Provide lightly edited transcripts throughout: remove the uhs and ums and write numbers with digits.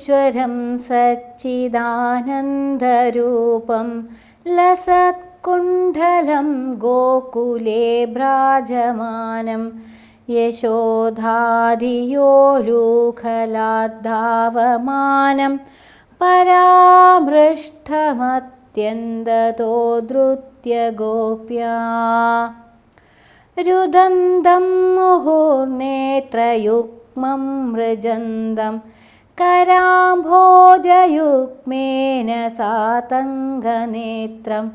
नमामीश्वरं सच्चिदानन्दरूपं लसत्कुण्डलं गोकुले भ्राजमानं यशोधाधियोलुखलाद्धावमानं परामृष्टमत्यन्ततो धृत्य गोप्या रुदन्तं मुहुर्नेत्रयुग्मं मृजन्दं कराम्भोजयुग्मेन सातङ्गनेत्रं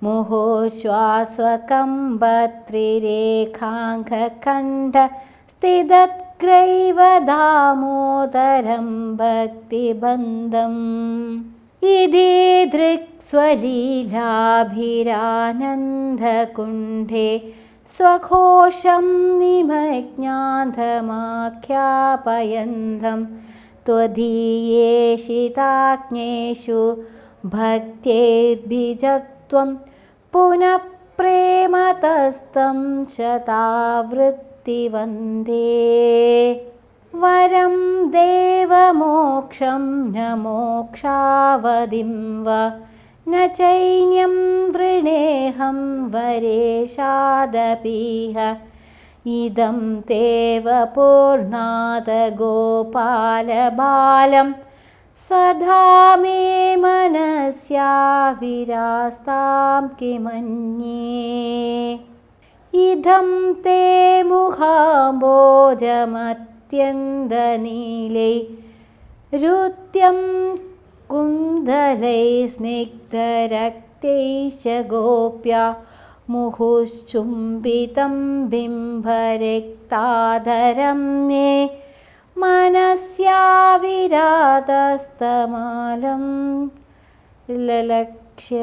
मुहुर्श्वासकम्बत्रिरेखाङ्कण्ठस्थितग्रैव दामोदरं भक्तिबन्धम् इति दृक्स्वलीलाभिरानन्दकुण्ठे स्वघोषं निमज्ञान्तमाख्यापयन्तं त्वदीयेषिताज्ञेषु भक्त्यैर्भिजत्वं पुनः प्रेमतस्तं शतावृत्तिवन्दे वरं देवमोक्षं न मोक्षावधिं वा न चैन्यं वृणेऽहं वरेशादपीह इदं तेव पूर्णात् गोपालबालं सदा मे मनस्याविरास्तां किमन्ये इदं ते मुखाम्बोजमत्यन्तनीलै रुत्यं कुन्दलैः स्निग्धरक्तैश्च गोप्या मुहुश्चुम्बितं बिम्बरिक्ताधरं मे मनस्याविरातस्तमालं ललक्ष्य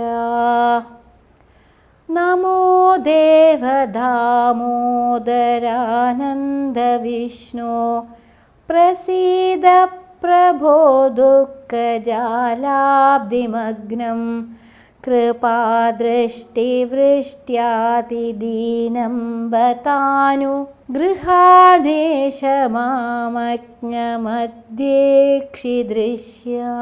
नमो देवदामोदरानन्दविष्णो प्रसीद प्रभो दुःखजालाब्धिमग्नं कृपादृष्टिवृष्ट्यातिदीनं बतानु गृहाणेश मामज्ञमध्येक्षिदृश्या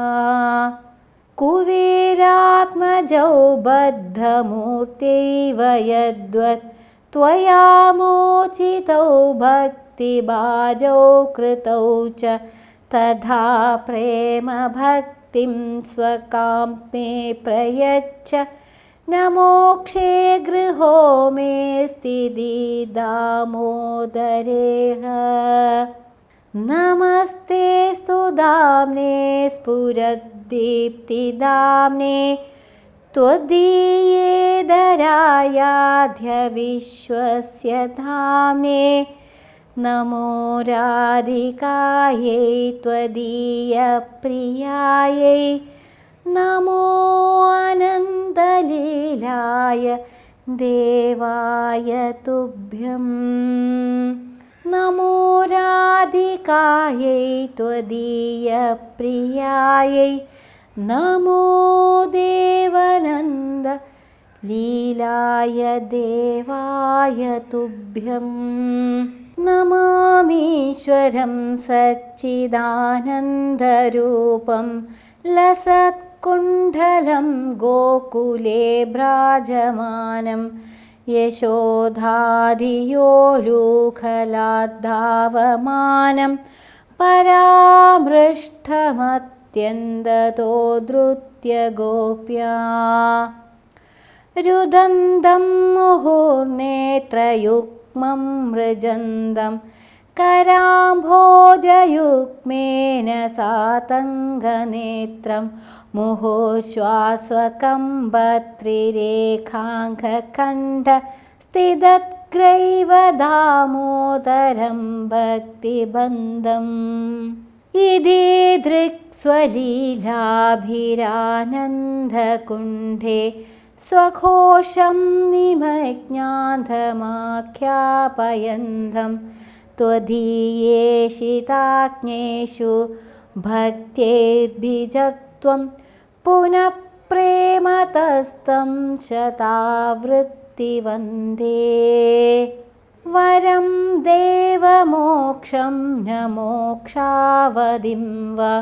कुबेरात्मजौ बद्धमूर्त्यैव यद्वत् त्वया मोचितौ भक्तिभाजौ कृतौ च तथा प्रेमभक्तिं स्वकां मे प्रयच्छ न मोक्षे गृहो मे स्थितिः दामोदरेह नमस्ते स्तुधाम्ने स्फुरद्दीप्तिदाम्ने त्वदीयेदरायाध्य विश्वस्य धाम्ने नमो राधिकायै त्वदीयप्रियायै नमो अनन्तलीलाय देवाय तुभ्यं नमो राधिकायै त्वदीयप्रियायै नमो देवानन्द लीलाय देवाय तुभ्यं नमामीश्वरं सच्चिदानन्दरूपं लसत्कुण्डलं गोकुले भ्राजमानं यशोधाधियोलुखलाद्धावमानं परामृष्टमत्यन्ततो धृत्य गोप्या रुदन्तं मुहुर्नेत्रयुग्मं मृजन्दं कराम्भोजयुग्मेन सातङ्गनेत्रं मुहुर्श्वासकम्बत्रिरेखाङ्कण्ठस्थितग्रैव दामोदरं भक्तिबन्धम् इति दृक्स्वलीलाभिरानन्दकुण्ठे स्वघोषं निमज्ञान्तमाख्यापयन्तं त्वदीयेषिताज्ञेषु भक्त्यैर्भिजत्वं पुनः प्रेमतस्तं शतावृत्तिवन्दे वरं देवमोक्षं न मोक्षावधिं वा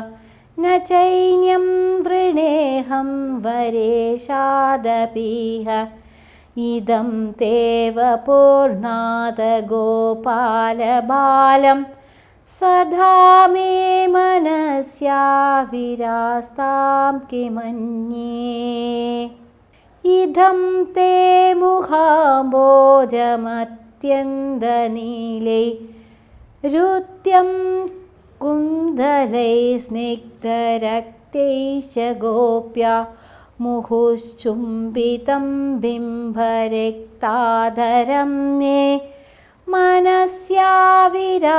न चैन्यं वृणेऽहं वरेशादपीह इदं तेव पूर्णात् गोपालबालं सदा मे मनस्या विरास्तां किमन्ये इदं ते मुखाम्बोजमत्यन्तनीलै रुत्यं कुण्डलैः स्निग्धरक्तैश्च गोप्या मुहुश्चुम्बितं बिम्बरिक्ताधरं मे मनस्या विरातस्तमालं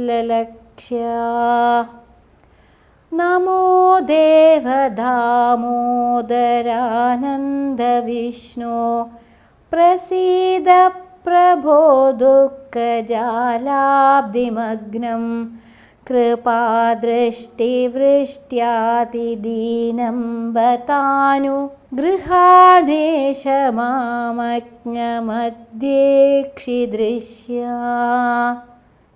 ललक्ष्या नमो देवदामोदरानन्दविष्णो प्रसीद प्रभो दुःखजालाब्धिमग्नं कृपादृष्टिवृष्ट्यातिदीनं बतानु गृहाणेश मामज्ञमध्येक्षिदृश्या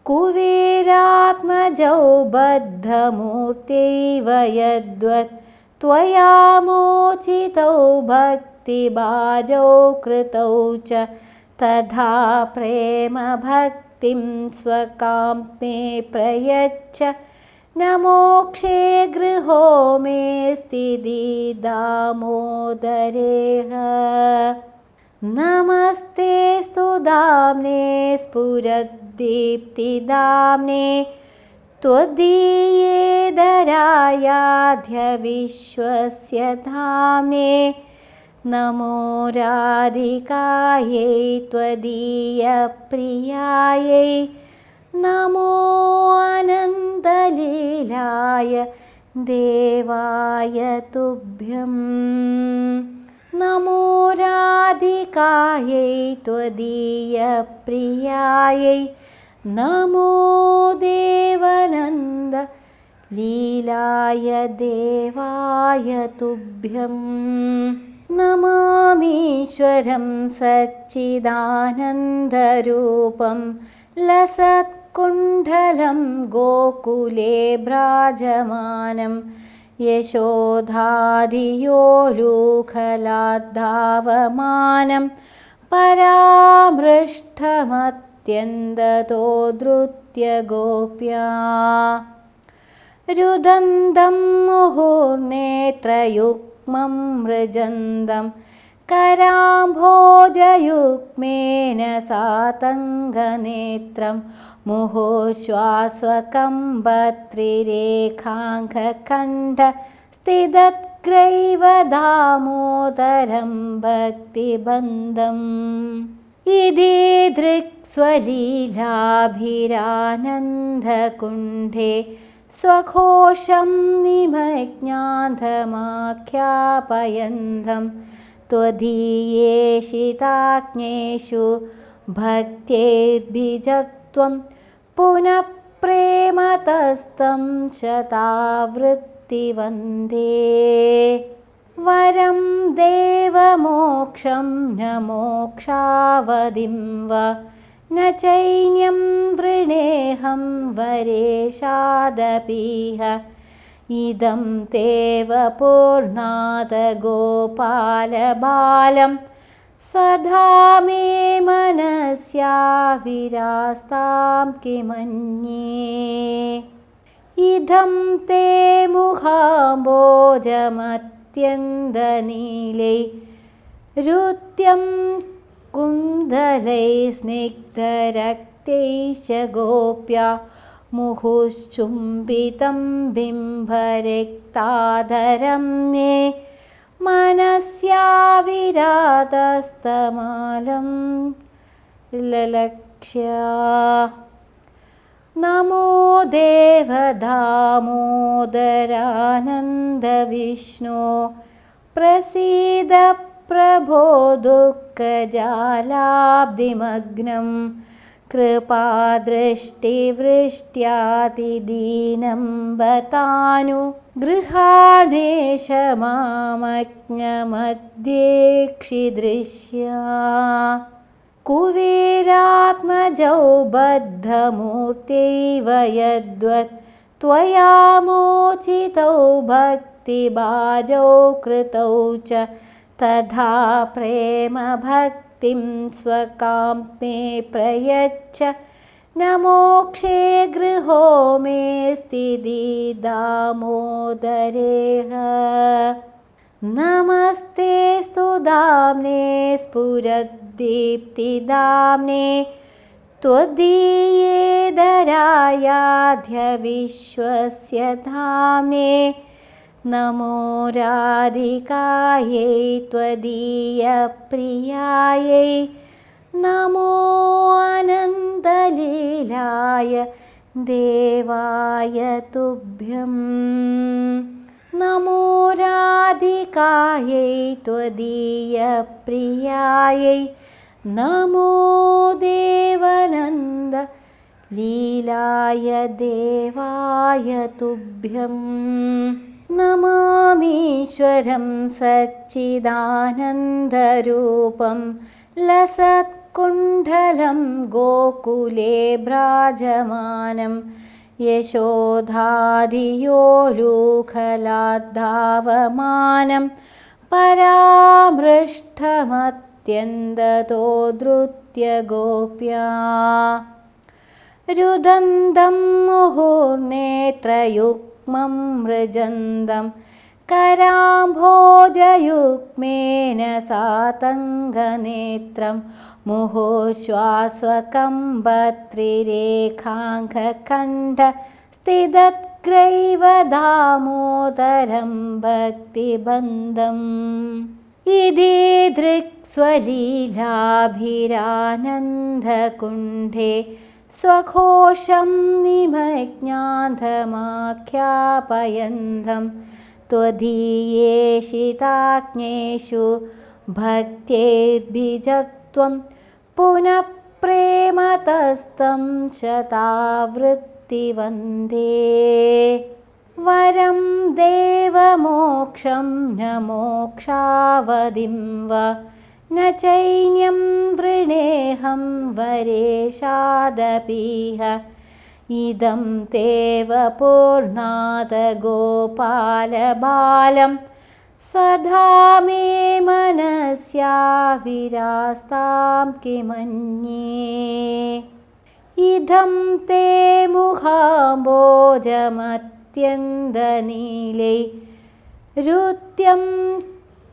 कुबेरात्मजौ बद्धमूर्त्यैव यद्वत् त्वया मोचितौ भक्तिभाजौ कृतौ च तथा प्रेमभक्तिं स्वकां मे प्रयच्छ न मोक्षे गृहो मे स्थिति दामोदरेह नमस्ते स्तुदाम्ने स्फुरद्दीप्तिदाम्ने त्वदीयेदरायाध्य विश्वस्य धाम्ने नमो राधिकायै त्वदीयप्रियायै नमो अनन्तलीलाय देवाय तुभ्यं नमो राधिकायै त्वदीयप्रियायै नमो देवानन्द लीलाय देवाय तुभ्यं नमामीश्वरं सच्चिदानन्दरूपं लसत्कुण्डलं गोकुले भ्राजमानं यशोधाधियोलूखलाद्धावमानं परामृष्टमत्यन्ततो धृत्य गोप्या रुदन्तं मुहुर्नेत्रयुग्मं मृजन्दं कराम्भोजयुग्मेन सातङ्गनेत्रं मुहुर्श्वास्वकम्बत्रिरेखाङ्कण्ठ स्थितग्रैव दामोदरं भक्तिबन्धम् इति दृक्स्वलीलाभिरानन्दकुण्ठे स्वघोषं निमज्ञान्तमाख्यापयन्तं त्वदीयेषिताज्ञेषु भक्त्यैर्बीजत्वं पुनः प्रेमतस्तं शतावृत्तिवन्दे वरं देवमोक्षं न मोक्षावधिं वा न चैन्यं वृणेऽहं वरेशादपीह इदं तेव पूर्णात् गोपालबालं सदा मे मनस्या विरास्तां किमन्ये इदं ते मुखाम्बोजमत्यन्तनीलै रुत्यं कुण्डलैः स्निग्धरक्तैश्च गोप्या मुहुश्चुम्बितं बिम्बरिक्ताधरं मे मनस्या विरातस्तमालं ललक्ष्या नमो देवदामोदरानन्दविष्णो प्रसीद प्रभो दुःखजालाब्धिमग्नं कृपादृष्टिवृष्ट्यातिदीनं बतानु गृहाणेश मामज्ञमध्येक्षिदृश्या कुबेरात्मजौ बद्धमूर्त्यैव यद्वत् त्वया मोचितौ भक्तिभाजौ कृतौ च तथा प्रेमभक्तिं स्वकां मे प्रयच्छ न मोक्षे गृहो मेऽस्ति दामोदरेह। नमस्ते स्तुदाम्ने स्फुरद्दीप्तिदाम्ने त्वदीयेदरायाध्य विश्वस्य धाम्ने नमो राधिकायै त्वदीयप्रियायै नमो अनन्तलीलाय देवाय तुभ्यं नमो राधिकायै त्वदीयप्रियायै नमो देवानन्द लीलाय देवाय तुभ्यं नमामीश्वरं सच्चिदानन्दरूपं लसत्कुण्डलं गोकुले भ्राजमानं यशोधाधियोलूखलाद्धावमानं परामृष्टमत्यन्ततो धृत्य गोप्या रुदन्तं मुहुर्नेत्रयुग्मं मृजन्दं कराम्भोजयुग्मेन सातङ्गनेत्रं मुहुर्श्वास्वकम्बत्रिरेखाङ्कण्ठ स्थितत्ग्रैव दामोदरं भक्तिबन्धम् इति दृक्स्वलीलाभिरानन्दकुण्ठे स्वघोषं निमज्ञान्धमाख्यापयन्तं त्वदीयेषिताज्ञेषु भक्त्यैर्भिजत्वं पुनः प्रेमतस्तं शतावृत्तिवन्दे वरं देवमोक्षं न मोक्षावधिं वा न चैन्यं वृणेऽहं वरेशादपीह इदं ते वपुर्नाथ गोपालबालं सदा मे मनस्याविरास्तां किमन्ये इदं ते मुखाम्बोजमत्यन्तनीलै रुत्यं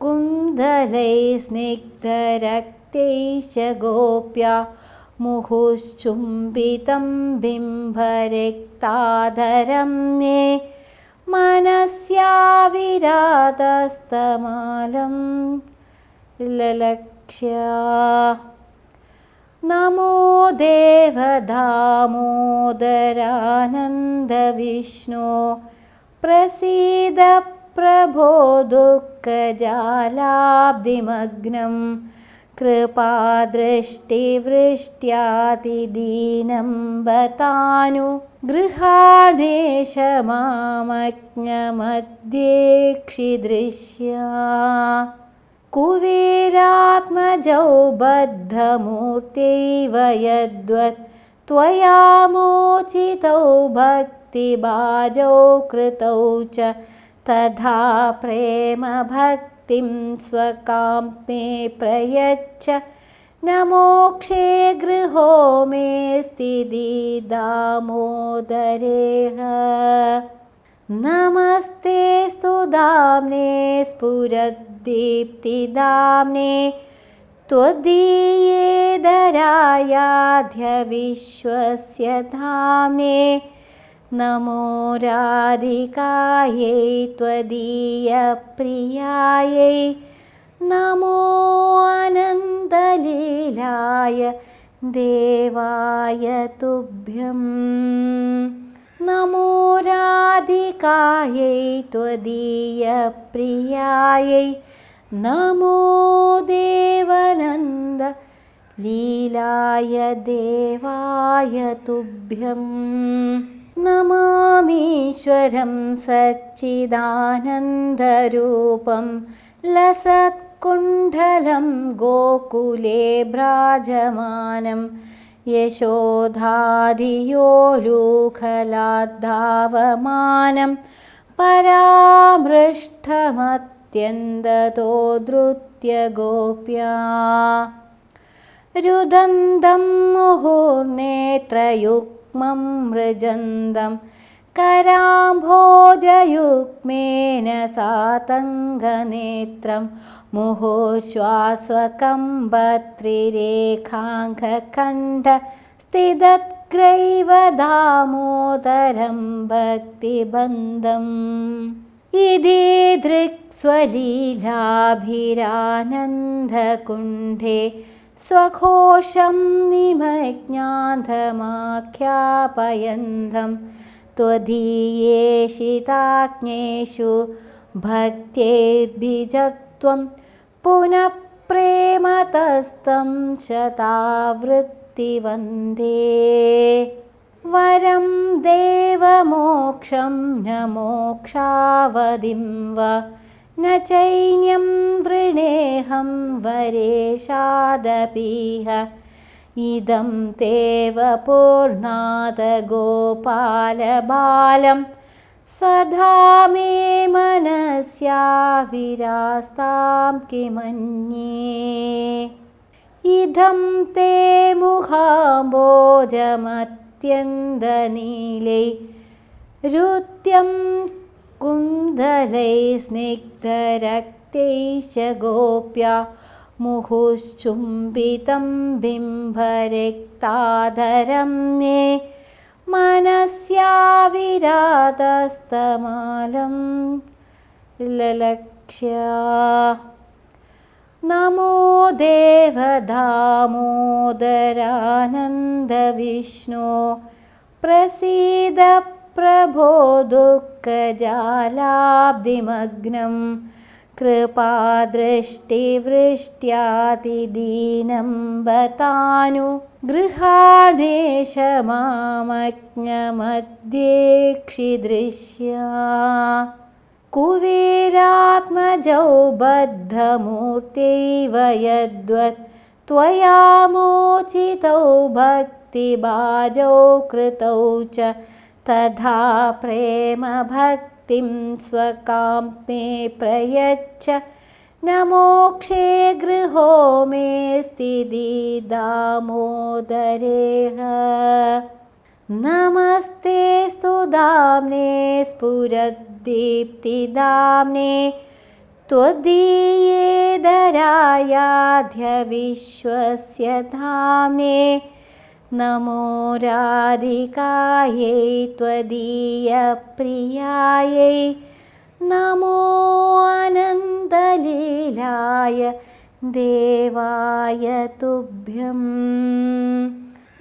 कुण्डलैः स्निग्धरक्तैश्च गोप्या मुहुश्चुम्बितं बिम्बरिक्ताधरं मे मनस्याविरातस्तमालं ललक्ष्य नमो देवदामोदरानन्दविष्णो प्रसीद प्रभो दुःखजालाब्धिमग्नं कृपादृष्टिवृष्ट्यातिदीनं बतानु गृहाणेश मामज्ञमध्येक्षिदृश्या कुबेरात्मजौ बद्धमूर्त्यैव यद्वत् त्वया मोचितौ भक्तिभाजौ कृतौ च तथा प्रेमभक्तिं स्वकां मे प्रयच्छ न मोक्षे गृहो मेऽस्ति दामोदरेह। नमस्ते स्तुदाम्ने स्फुरद्दीप्तिदाम्ने त्वदीयेदरायाध्य विश्वस्य धाम्ने नमो राधिकायै त्वदीयप्रियायै नमो अनन्तलीलाय देवाय तुभ्यं नमो राधिकायै त्वदीयप्रियायै नमो देवानन्द लीलाय देवाय तुभ्यं नमामीश्वरं सच्चिदानन्दरूपं लसत्कुण्डलं लसत्कुण्डलं गोकुले भ्राजमानं यशोधाधियोलूखलाद्धावमानं परामृष्टमत्यन्ततो धृत्य गोप्या रुदन्तं मुहुर्नेत्रयुग्मं मृजन्दं कराम्भोजयुग्मेन सातङ्गनेत्रं मुहुश्वास्वकम्बत्रिरेखाङ्कखण्ड स्थितग्रैव दामोदरं भक्तिबन्धम् इति दृक्स्वलीलाभिरानन्दकुण्ठे स्वघोषं निमज्ञान्धमाख्यापयन्तं त्वदीयेषिताज्ञेषु भक्त्यैर्बीजत्वं पुनः प्रेमतस्तं शतावृत्तिवन्दे वरं देवमोक्षं न मोक्षावधिं वा न चैन्यं वृणेऽहं वरेशादपीह इदं तेव पूर्णात् गोपालबालं सदा मे मनस्याविरास्तां किमन्ये इदं ते मुखाम्बोजमत्यन्तनीलै रुत्यं कुण्डलैः स्निग्धरक्तैश्च गोप्या मुहुश्चुम्बितं बिम्बरक्ताधरं मे मनस्याविरातस्तमालं ललक्ष्या नमो देवदामोदरानन्दविष्णो प्रसीद प्रभो दुःखजालाब्धिमग्नं कृपादृष्टिवृष्ट्यातिदीनं बतानु गृहाणेश मामज्ञमध्येक्षिदृश्या कुबेरात्मजौ बद्धमूर्त्यैव यद्वत् त्वया मोचितौ भक्तिभाजौ कृतौ च तथा प्रेमभक्तिं स्वकां मे प्रयच्छ न मोक्षे गृहो मे स्थिति दामोदरेह नमस्ते स्तुदाम्ने स्फुरद्दीप्तिदाम्ने त्वदीयेदरायाध्य विश्वस्य धाम्ने नमो राधिकायै त्वदीयप्रियायै नमो अनन्तलीलाय देवाय तुभ्यं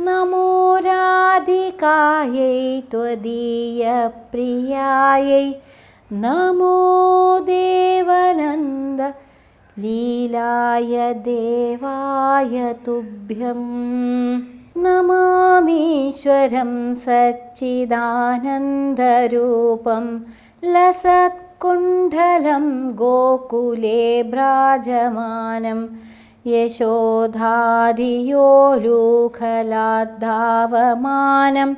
नमो राधिकायै त्वदीयप्रियायै नमो देवानन्द लीलाय देवाय तुभ्यं नमामीश्वरं सच्चिदानन्दरूपं लसत्कुण्डलं गोकुले भ्राजमानं यशोधाधियोलूखलाद्धावमानं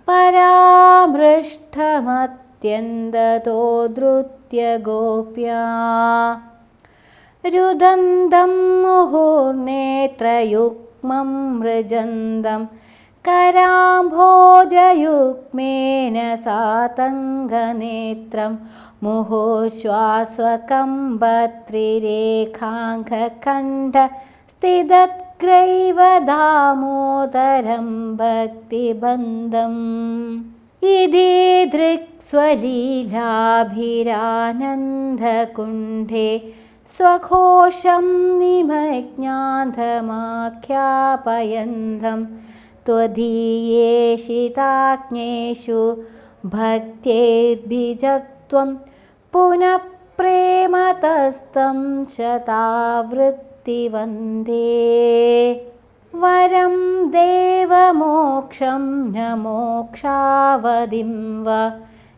परामृष्टमत्यन्ततो धृत्य गोप्या रुदन्तं मुहुर्नेत्रयुग्मं मृजन्दं कराम्भोजयुग्मेन सातङ्गनेत्रं मुहुश्वास्वकम्बत्रिरेखाङ्कखण्ड स्थितग्रैव दामोदरं भक्तिबन्धम् इति दृक्स्वलीलाभिरानन्दकुण्ठे स्वघोषं निमज्ञान्धमाख्यापयन्तं त्वदीयेषिताज्ञेषु भक्त्यैर्बीजत्वं पुनः प्रेमतस्तं शतावृत्तिवन्दे वरं देवमोक्षं न मोक्षावधिं वा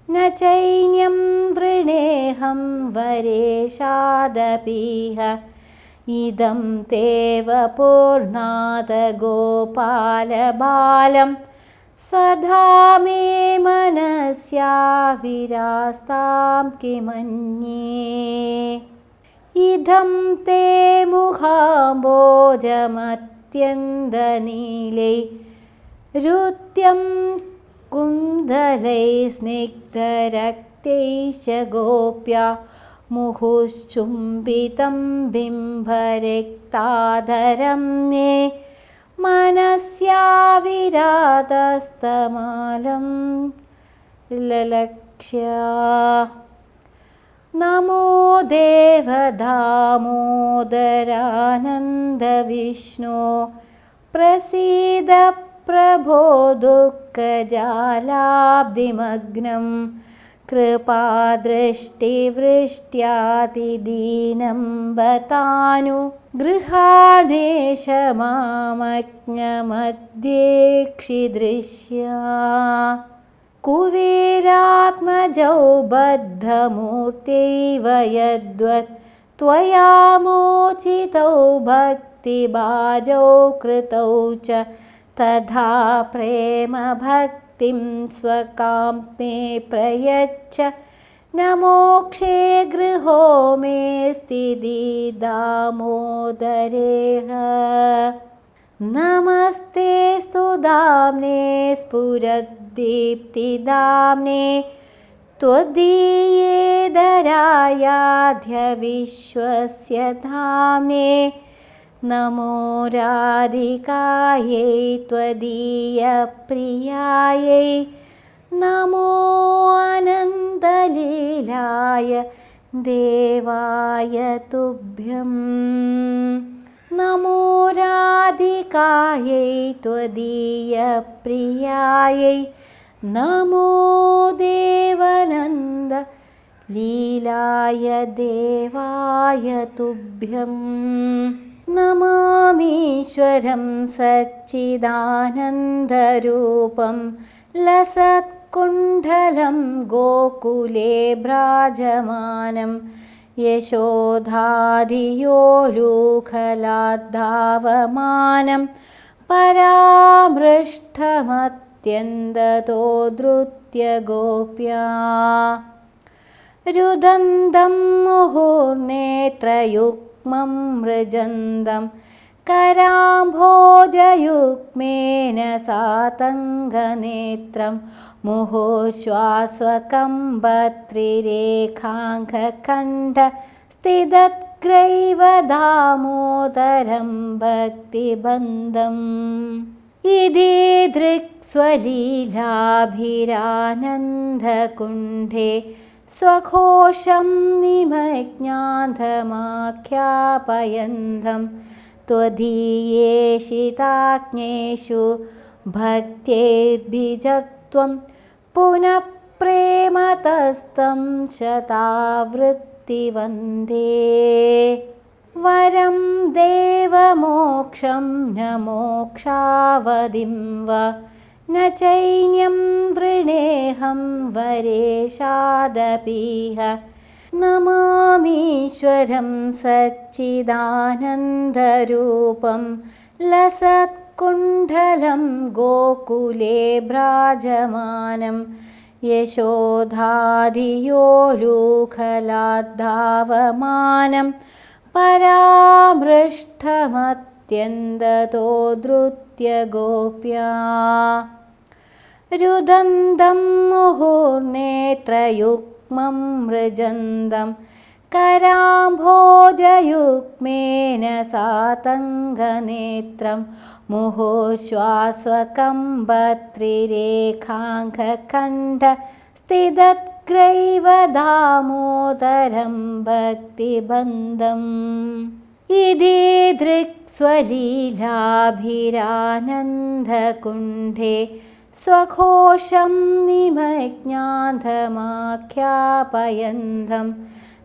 न चैन्यं वृणेऽहं वरेशादपीह इदं तेव पूर्णाद गोपालबालं सदा मे मनस्याविरास्तां किमन्ये इदं ते मुखाम्बोजमत्यन्दनीलै रुत्यं कुण्डलैः स्निग्धरक्तैश्च गोप्या मुहुश्चुम्बितं बिम्बरिक्ताधरं मे मनस्याविरातस्तमालं ललक्ष्या नमो देवदामोदरानन्दविष्णो प्रसीद प्रभो दुःखजालाब्धिमग्नं कृपादृष्टिवृष्ट्यातिदीनं बतानु गृहाणेश मामज्ञमध्येक्षिदृश्या कुबेरात्मजौ बद्धमूर्त्यैव यद्वत् त्वया मोचितौ भक्तिभाजौ कृतौ च तथा प्रेमभक्तिं स्वकां मे प्रयच्छ न मोक्षे गृहो मेऽस्ति दामोदरेह नमस्ते स्तुदाम्ने स्फुरद्दीप्तिदाम्ने त्वदीयेदरायाध्य विश्वस्य धाम्ने नमो राधिकायै त्वदीयप्रियायै नमो अनन्तलीलाय देवाय तुभ्यं नमो राधिकायै त्वदीयप्रियायै नमो देवानन्द लीलाय देवाय तुभ्यं नमामीश्वरं सच्चिदानन्दरूपं लसत्कुण्डलं गोकुले भ्राजमानं यशोधाधियोलूखलाद्धावमानं परामृष्टमत्यन्दतो धृत्य गोप्या रुदन्तं मुहुर्नेत्रयुग्मं मृजन्दं कराम्भोजयुग्मेन सातङ्गनेत्रं मुहुर्श्वास्वकम्बत्रिरेखाङ्कखण्ड स्थितत्ग्रैव दामोदरं भक्तिबन्धम् इति दृक्स्वलीलाभिरानन्दकुण्ठे स्वघोषं निमज्ञान्धमाख्यापयन्तं त्वदीयेषिताज्ञेषु भक्त्यैर्बीजत्वं पुनः प्रेमतस्तं शतावृत्तिवन्दे वरं देवमोक्षं न मोक्षावधिं वा न चैन्यं वृणेऽहं वरेशादपीह नमामीश्वरं सच्चिदानन्दरूपं लसत्कुण्डलं गोकुले भ्राजमानं यशोधाधियोलूखलाद्धावमानं परामृष्टमत्यन्दतो धृत्य गोप्या रुदन्तं मुहुर्नेत्रयुग्मं मृजन्दं कराम्भोजयुग्मेन सातङ्गनेत्रं मुहुर्श्वास्वकम्बत्रिरेखाङ्कखण्ड स्थितत्ग्रैव दामोदरं भक्तिबन्धम् इति दृक्स्वलीलाभिरानन्दकुण्ठे स्वघोषं निमज्ञान्धमाख्यापयन्तं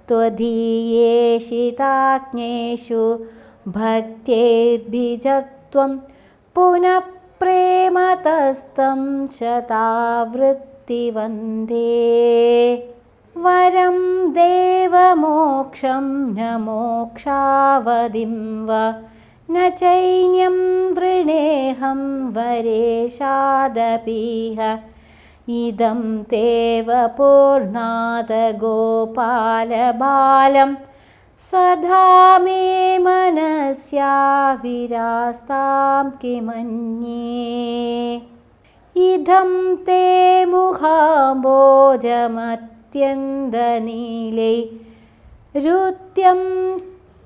त्वदीयेषिताज्ञेषु भक्त्यैर्बीजत्वं पुनः प्रेमतस्तं शतावृत्तिवन्दे वरं देवमोक्षं न मोक्षावधिं वा न चैन्यं वृणेऽहं वरेशादपीह इदं तेव पूर्णात् गोपालबालं सदा मे मनस्याविरास्तां किमन्ये इदं ते मुखाम्बोजमत्यन्दनीलै ऋत्यं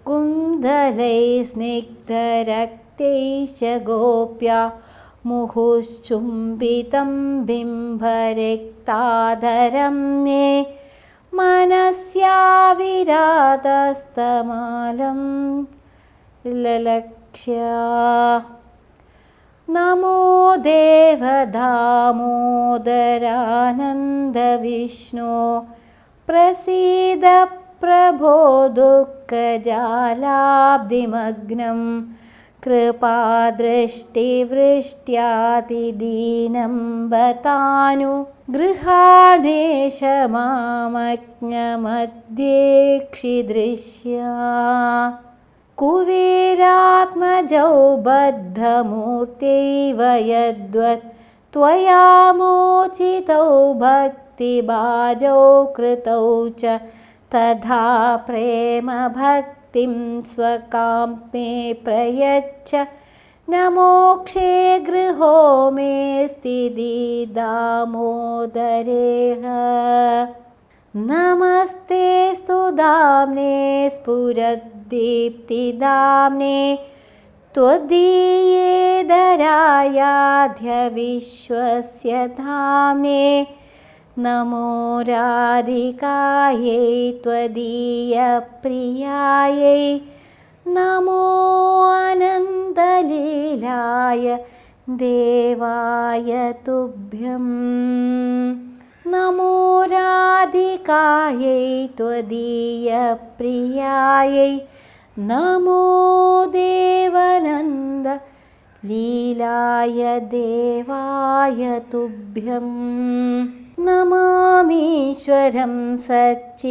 कुन्दलै स्निग्धरक्तैश्च गोप्या मुहुश्चुम्बितं बिम्बरिक्ताधरं मे मनस्याविरातस्तमालं ललक्ष्य नमो देवदामोदरानन्दविष्णो प्रसीद प्रभो दुःखजालाब्धिमग्नं कृपादृष्टिवृष्ट्यातिदीनं बतानु गृहाणेश मामज्ञमध्येक्षिदृश्या कुबेरात्मजौ बद्धमूर्त्यैव यद्वत् त्वया मोचितौ भक्तिभाजौ कृतौ च तथा प्रेमभक्तिं स्वकां मे प्रयच्छ न मोक्षे गृहो मेऽस्ति दामोदरेह नमस्तेऽस्तु दाम्ने स्फुरद्दीप्तिदाम्ने त्वदीयेदरायाध्य विश्वस्य धाम्ने नमो राधिकायै त्वदीयप्रियायै नमो अनन्तलीलाय देवाय तुभ्यं नमो राधिकायै त्वदीयप्रियायै नमो देवानन्द लीलाय देवाय तुभ्यं नमामीश्वरं सच्चिदानन्दरूपं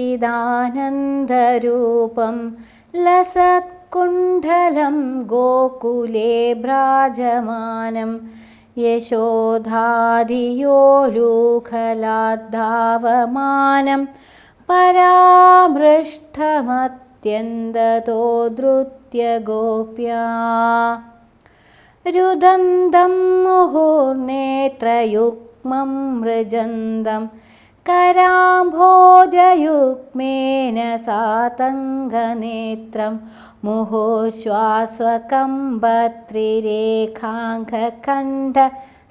लसत्कुण्डलं गोकुले भ्राजमानं यशोधाधियोलूखलाद्धावमानं परामृष्टमत्यन्ततो धृत्य गोप्या रुदन्तं मुहुर्नेत्रयुग्मं मृजन्दं कराम्भोजयुग्मेन सातङ्गनेत्रं मुहुर्श्वास्वकम्बत्रिरेखाङ्कण्ठ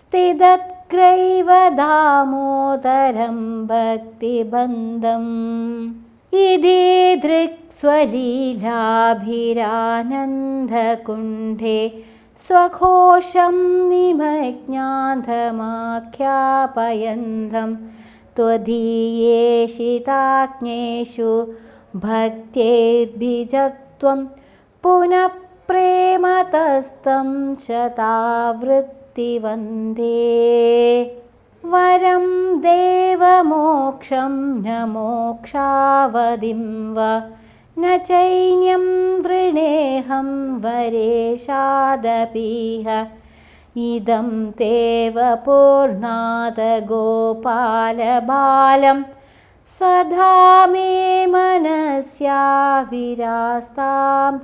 स्थितत्ग्रैव दामोदरं भक्तिबन्धम् इति दृक्स्वलीलाभिरानन्दकुण्ठे स्वघोषं निमज्ञान्धमाख्यापयन्तं त्वदीयेषिताज्ञेषु भक्त्यैर्भिजत्वं पुनः प्रेमतस्तं शतावृत्तिवन्दे वरं देवमोक्षं न मोक्षावधिं वा न चैन्यं वृणेऽहं वरेशादपीह इदं तेव पूर्णात् गोपालबालं सदा मे मनस्याविरास्तां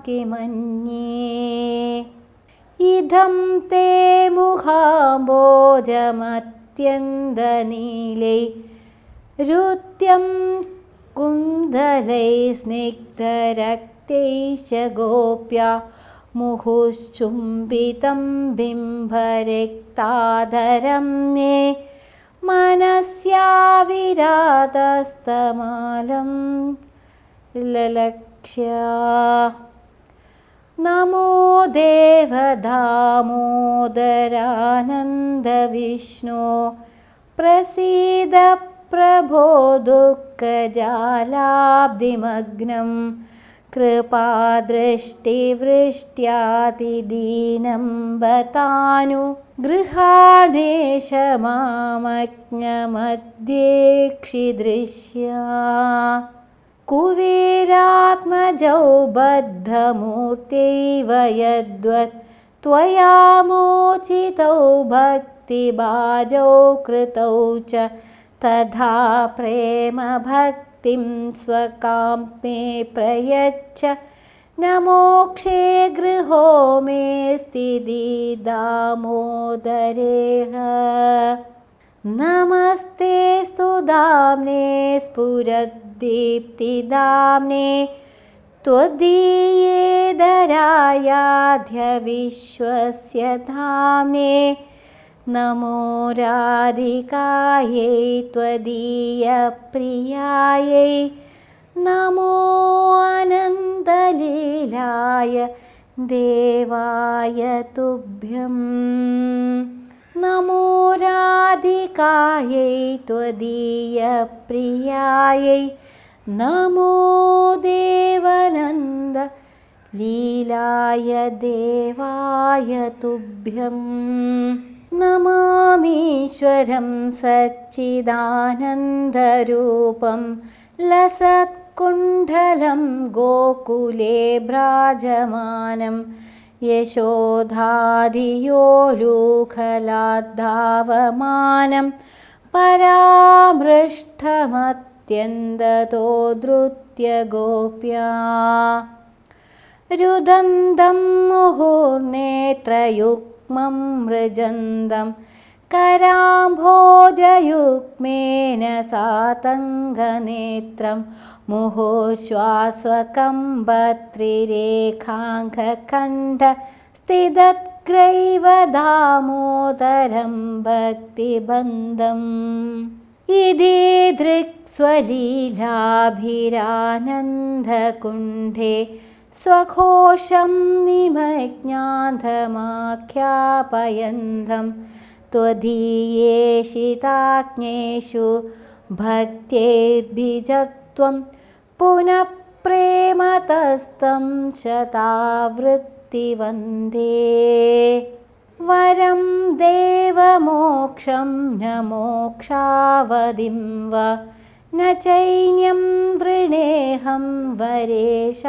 किमन्ये इदं ते मुखाम्बोजमत्यन्दनीलै ऋत्यं कुन्दलै स्निग्धरक्तैश्च गोप्या मुहुश्चुम्बितं बिम्बरिक्ताधरं मे मनस्याविरातस्तमालं ललक्ष्य नमो देवदामोदरानन्दविष्णो प्रसीद प्रभो दुःखजालाब्धिमग्नं कृपादृष्टिवृष्ट्यातिदीनं बतानु गृहाणेश मामज्ञमध्येक्षिदृश्या कुबेरात्मजौ बद्धमूर्त्यैव यद्वत् त्वया मोचितौ भक्तिभाजौ कृतौ च तथा प्रेमभक्तिं स्वकां मे प्रयच्छ न मोक्षे गृहो मेऽस्ति दामोदरेह नमस्ते स्तुदाम्ने स्फुरद्दीप्तिदाम्ने त्वदीयेदरायाध्य विश्वस्य धाम्ने नमो राधिकायै त्वदीयप्रियायै नमो अनन्तलीलाय देवाय तुभ्यं नमो राधिकायै त्वदीयप्रियायै नमो देवानन्द लीलाय देवाय तुभ्यं नमामीश्वरं सच्चिदानन्दरूपं लसत्कुण्डलं गोकुले भ्राजमानं यशोधाधियोलूखलाद्धावमानं परामृष्टमत्यन्ततो धृत्य गोप्या रुदन्तं मुहुर्नेत्रयुग्मं मृजन्दं कराम्भोजयुग्मेन सातङ्गनेत्रं मुहुर्श्वास्वकम्बत्रिरेखाङ्कण्ठ स्थितत्ग्रैव दामोदरं भक्तिबन्धम् इति दृक्स्वलीलाभिरानन्दकुण्ठे स्वघोषं निमज्ञान्धमाख्यापयन्तं त्वदीयेषिताज्ञेषु भक्त्यैर्भिजत्वं पुनः प्रेमतस्तं शतावृत्तिवन्दे वरं देवमोक्षं न मोक्षावधिं वा न चैन्यं वृणेऽहं वरेशादपीह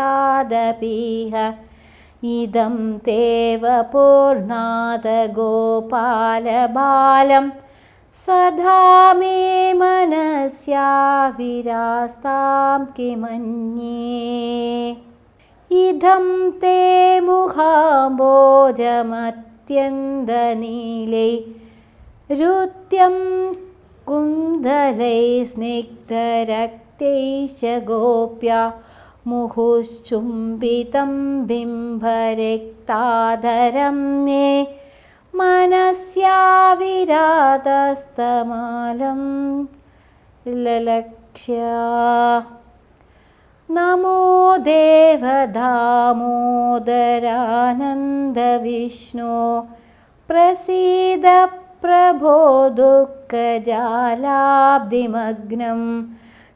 इदं ते वपुर्नाथ गोपालबालं सदा मे मनस्याविरास्तां किमन्ये इदं ते मुखाम्बोजमत्यन्तनीलै रुत्यं कुन्दलैः स्निग्धरक्तैश्च गोप्या मुहुश्चुम्बितं बिम्बरिक्ताधरं मे मनस्याविरातस्तमालं ललक्ष्या नमो देवदामोदरानन्दविष्णो प्रसीद प्रभो दुःखजालाब्धिमग्नं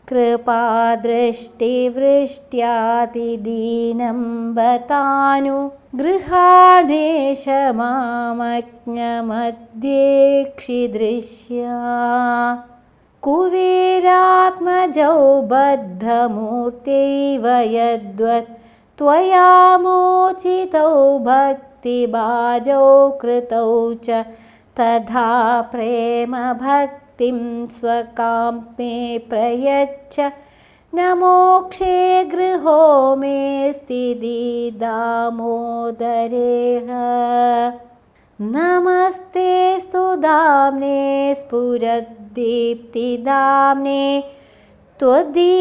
कृपादृष्टिवृष्ट्यातिदीनं बतानु गृहाणेश मामज्ञमध्येक्षिदृश्या कुबेरात्मजौ बद्धमूर्त्यैव यद्वत् त्वया मोचितौ भक्तिभाजौ कृतौ च तथा प्रेमभक्तिं स्वकां मे प्रयच्छ न मोक्षे गृहो मेऽस्ति दामोदरेह नमस्ते स्तुदाम्ने स्फुरद्दीप्तिदाम्ने त्वदीयेदरायाध्य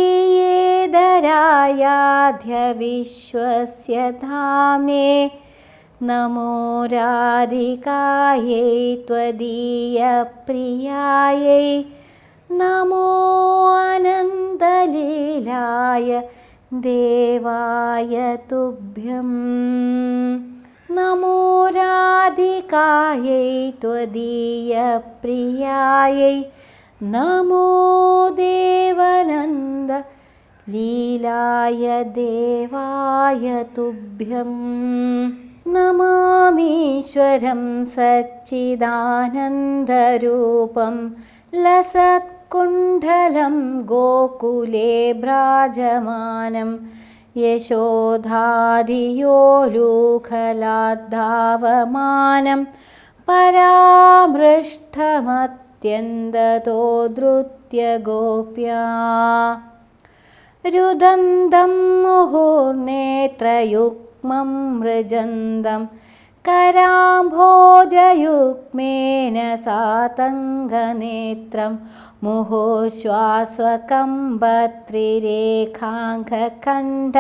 विश्वस्य धाम्ने नमो राधिकायै त्वदीयप्रियायै नमो अनन्तलीलाय देवाय तुभ्यं नमो राधिकायै त्वदीयप्रियायै नमो देवानन्द लीलाय देवाय तुभ्यम् നമാമീശ്വരം സച്ചിദാനന്ദരൂപം ലസത്കുണ്ഡലം ഗോകുലേ ഭ്രാജമാനം യശോധാധിയോലൂഖലാദ്ധാവമാനം പരാമൃഷ്ടമത്യന്തതോ ധൃത്യ ഗോപ്യാ രുദന്തം മുഹുർനേത്രയുഗ്മം മൃജന്തം कराम्भोजयुग्मेन सातङ्गनेत्रं मुहुश्वास्वकम्बत्रिरेखाङ्कखण्ड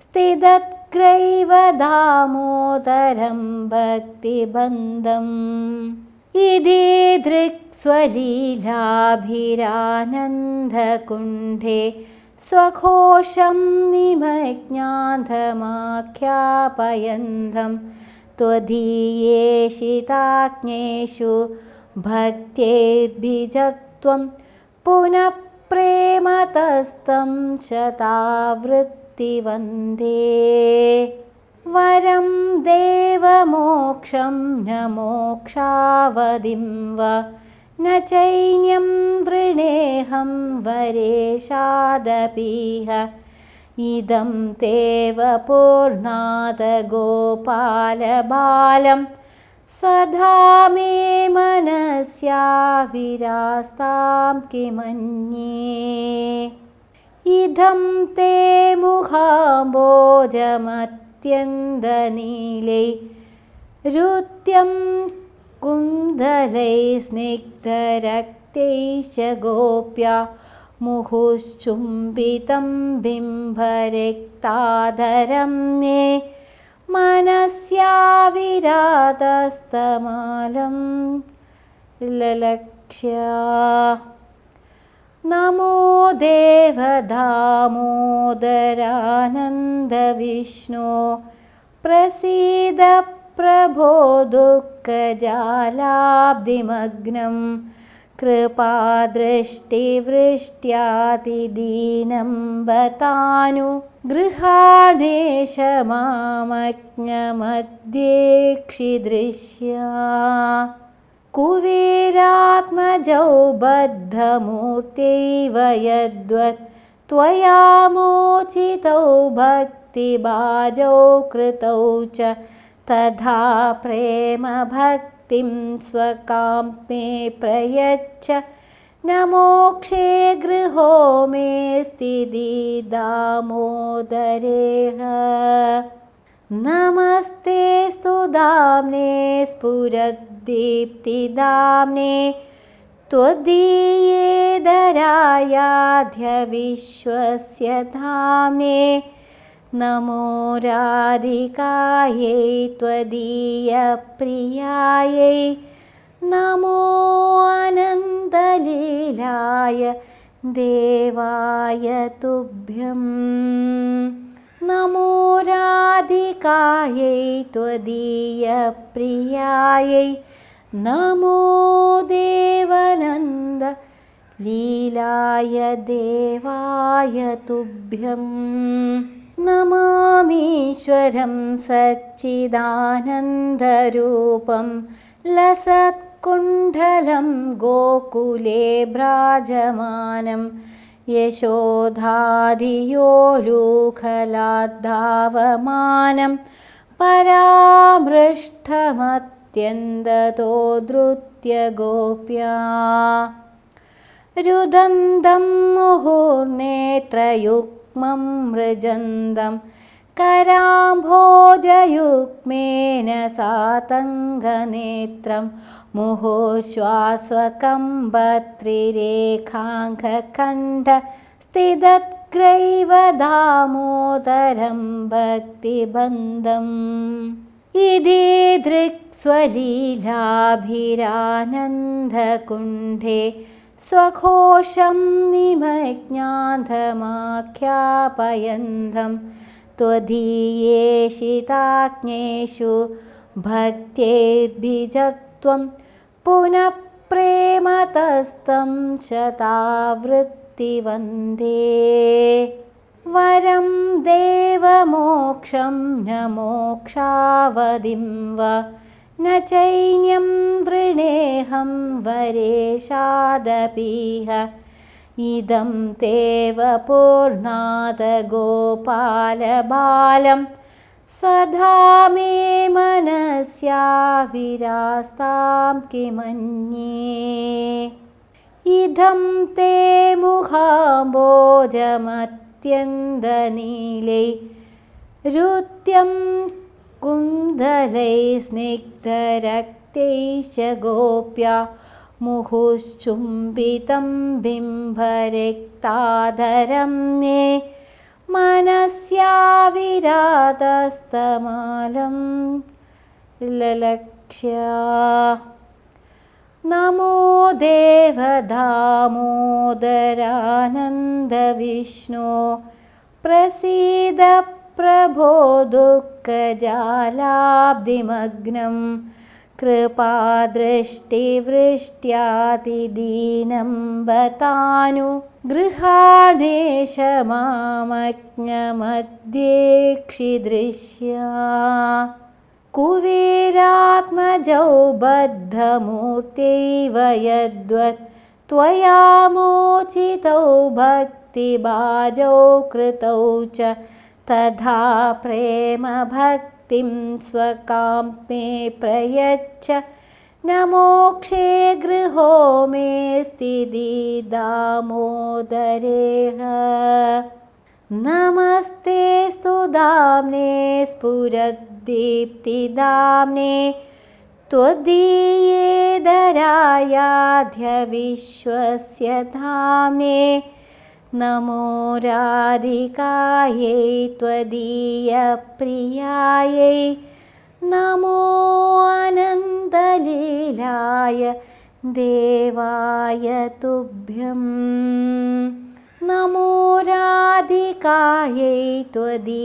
स्थितत्ग्रैव दामोदरं भक्तिबन्धम् इति दृक्स्वलीलाभिरानन्दकुण्ठे स्वघोषं निमज्ञान्धमाख्यापयन्तं त्वदीयेषिताज्ञेषु भक्त्यैर्भिजत्वं पुनः प्रेमतस्तं शतावृत्तिवन्दे वरं देवमोक्षं न मोक्षावधिं वा न चैन्यं वृणेऽहं वरेशादपीह इदं तेव पूर्णाद गोपालबालं सदा मे मनस्याविरास्तां किमन्ये इदं ते मुखाम्बोजमत्यन्तनीलै रुत्यं कुन्दलैः स्निग्धरक्तैश्च गोप्या मुहुश्चुम्बितं बिम्बरक्ताधरं मे मनस्याविरातस्तमालं ललक्ष्या नमो देवदामोदरानन्दविष्णो प्रसीद प्रभो दुःखजालाब्धिमग्नं कृपादृष्टिवृष्ट्यातिदीनं बतानु गृहाणेश मामज्ञमध्येक्षिदृश्या कुबेरात्मजौ बद्धमूर्त्यैव यद्वत् त्वया मोचितौ भक्तिभाजौ कृतौ च तथा प्रेमभक्तिं स्वकां मे प्रयच्छ न मोक्षे गृहो मे स्थिति दामोदरेह नमस्ते स्तुदाम्ने स्फुरद्दीप्तिदाम्ने त्वदीयेदरायाध्य विश्वस्य धाम्ने नमो राधिकायै त्वदीयप्रियायै नमो अनन्तलीलाय देवाय तुभ्यं नमो राधिकायै त्वदीयप्रियायै नमो देवानन्द लीलाय देवाय तुभ्यं नमामीश्वरं सच्चिदानन्दरूपं लसत्कुण्डलं गोकुले भ्राजमानं यशोधाधियोलूखलाद्धावमानं परामृष्टमत्यन्ततो धृत्य गोप्या रुदन्तं मुहुर्नेत्रयुग्मं मृजन्दं कराम्भोजयुग्मेन सातङ्गनेत्रं मुहुश्वास्वकम्बत्रिरेखाङ्कखण्ड स्थितत्ग्रैव दामोदरं भक्तिबन्धम् इति दृक्स्वलीलाभिरानन्दकुण्ठे स्वघोषं निमज्ञान्धमाख्यापयन्तं त्वदीयेषिताज्ञेषु भक्त्यैर्भिजत्वं पुनः प्रेमतस्तं शतावृत्तिवन्दे वरं देवमोक्षं न मोक्षावधिं वा न चैन्यं वृणेऽहं वरेशादपीह इदं तेव पूर्णाद गोपालबालं सदा मे मनस्याविरास्तां किमन्ये इदं ते मुखाम्बोजमत्यन्दनीलै रुत्यं कुण्डलैः स्निग्धरक्तैश्च गोप्या मुहुश्चुम्बितं बिम्बरिक्ताधरं मे मनस्याविरातस्तमालं ललक्ष्या नमो देवदामोदरानन्दविष्णो प्रसीद प्रभो दुःखजालाब्धिमग्नं कृपादृष्टिवृष्ट्यातिदीनं बतानु गृहाणेश मामज्ञमध्येक्षिदृश्या कुबेरात्मजौ बद्धमूर्त्यैव यद्वत् त्वया मोचितौ भक्तिभाजौ कृतौ च तथा प्रेमभक्तिं स्वकां मे प्रयच्छ न मोक्षे गृहो मेऽस्ति दामोदरेह नमस्ते स्तुदाम्ने स्फुरद्दीप्तिदाम्ने त्वदीयेदरायाध्य विश्वस्य धाम्ने नमो राधिकायै त्वदीयप्रियायै नमो अनन्तलीलाय देवाय तुभ्यं नमो राधिकायै त्वदीयप्रियायै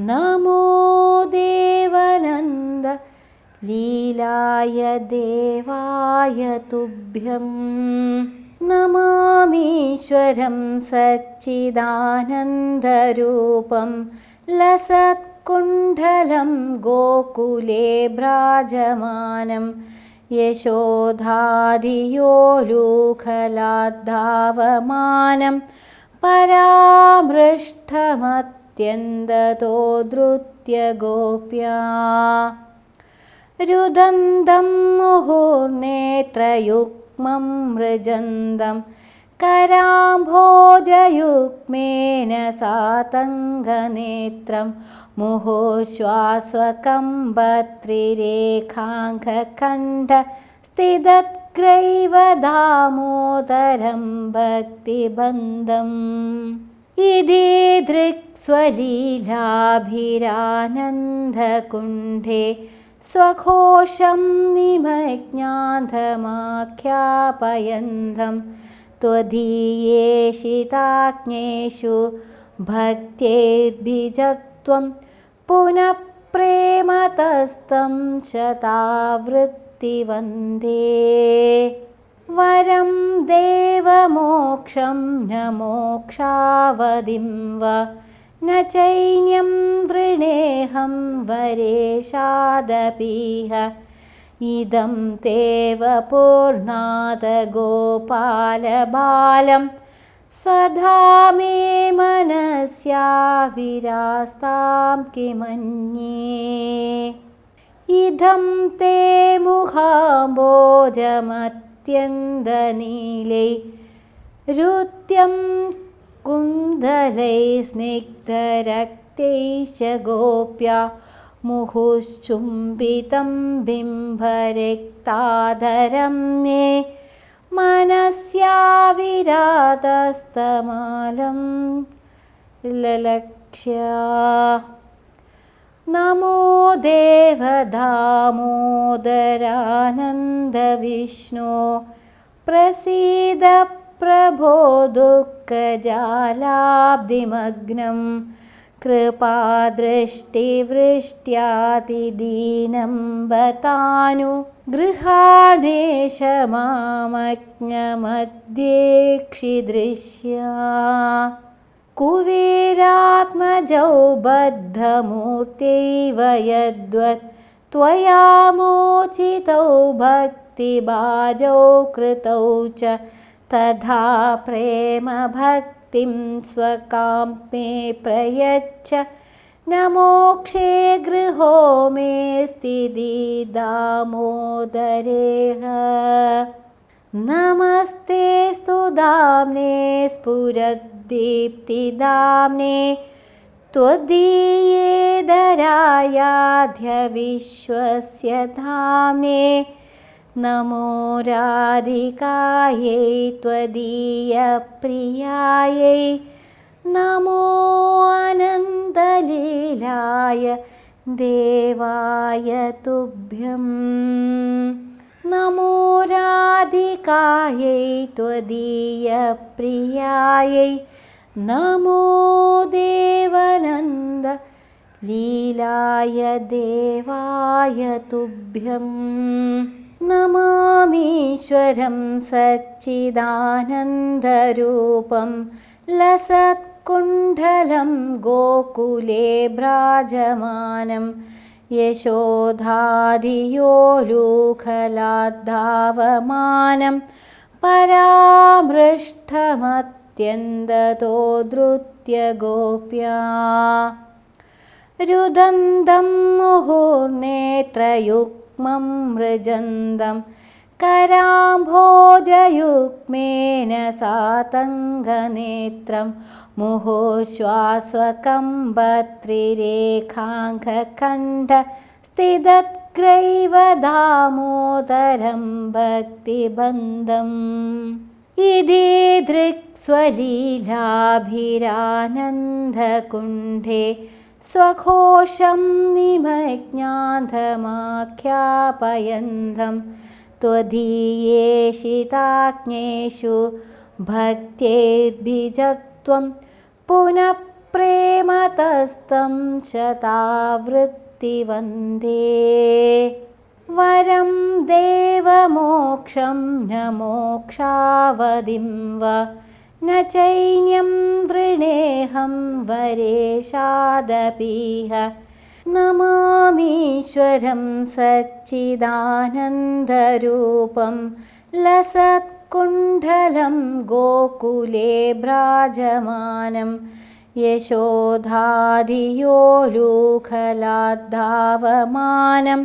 नमो देवानन्द लीलाय देवाय तुभ्यं नमामीश्वरं सच्चिदानन्दरूपं लसत्कुण्डलं गोकुले भ्राजमानं यशोधाधियोलुखलाद्धावमानं परामृष्टमत्यन्दतो धृत्य गोप्या रुदन्तं मुहुर्नेत्रयुग्मं मृजन्दं कराम्भोजयुग्मेन सातङ्गनेत्रं मुहुर्श्वास्वकम्बत्रिरेखाङ्कण्ठ स्थितत्ग्रैव दामोदरं भक्तिबन्धम् इति दृक्स्वलीलाभिरानन्दकुण्ठे स्वघोषं निमज्ञान्धमाख्यापयन्तं त्वदीयेषिताज्ञेषु भक्त्यैर्बीजत्वं पुनः प्रेमतस्तं शतावृत्तिवन्दे वरं देवमोक्षं न मोक्षावधिं वा न चैन्यं वृणेऽहं वरेशादपीह इदं तेव पूर्णाद गोपालबालं सदा मे मनस्याविरास्तां किमन्ये इदं ते मुखाम्बोजमत्यन्दनीलै रुत्यं कुण्डलैः स्निग्धरक्तैश्च गोप्या मुहुश्चुम्बितं बिम्बरिक्ताधरं मे मनस्याविरातस्तमालं ललक्ष्या नमो देवदामोदरानन्दविष्णो प्रसीद प्रभो दुःखजालाब्धिमग्नं कृपादृष्टिवृष्ट्यातिदीनं बतानु गृहाणेश मामज्ञमध्येक्षिदृश्या कुबेरात्मजौ बद्धमूर्त्यैव यद्वत् त्वया मोचितौ भक्तिभाजौ कृतौ च तथा प्रेमभक्तिं स्वकां मे प्रयच्छ न मोक्षे गृहो मेऽस्ति दामोदरेह नमस्ते स्तुदाम्ने स्फुरद्दीप्तिदाम्ने त्वदीयेदरायाध्य विश्वस्य धाम्ने नमो राधिकायै त्वदीयप्रियायै नमो अनन्तलीलाय देवाय तुभ्यं नमो राधिकायै त्वदीयप्रियायै नमो देवानन्द लीलाय देवाय तुभ्यं नमामीश्वरं सच्चिदानन्दरूपं लसत्कुण्डलं गोकुले भ्राजमानं यशोधाधियोलुखलाद्धावमानं परामृष्टमत्यन्ततो धृत्य गोप्या रुदन्तं मुहुर्नेत्रयुग्मं मृजन्दं कराम्भोजयुग्मेन सातङ्गनेत्रं मुहुर्श्वास्वकम्बत्रिरेखाङ्कण्ठ स्थितत्ग्रैव दामोदरं भक्तिबन्धम् इति दृक्स्वलीलाभिरानन्दकुण्ठे स्वघोषं निमज्ञान्तमाख्यापयन्तं त्वदीयेषिताज्ञेषु भक्त्यैर्भिजत्वं पुनः प्रेमतस्तं शतावृत्तिवन्दे वरं देवमोक्षं न मोक्षावधिं वा न चैन्यं वृणेऽहं वरेशादपीह नमामीश्वरं सच्चिदानन्दरूपं लसत्कुण्डलं गोकुले भ्राजमानं यशोधाधियोलुखलाद्धावमानं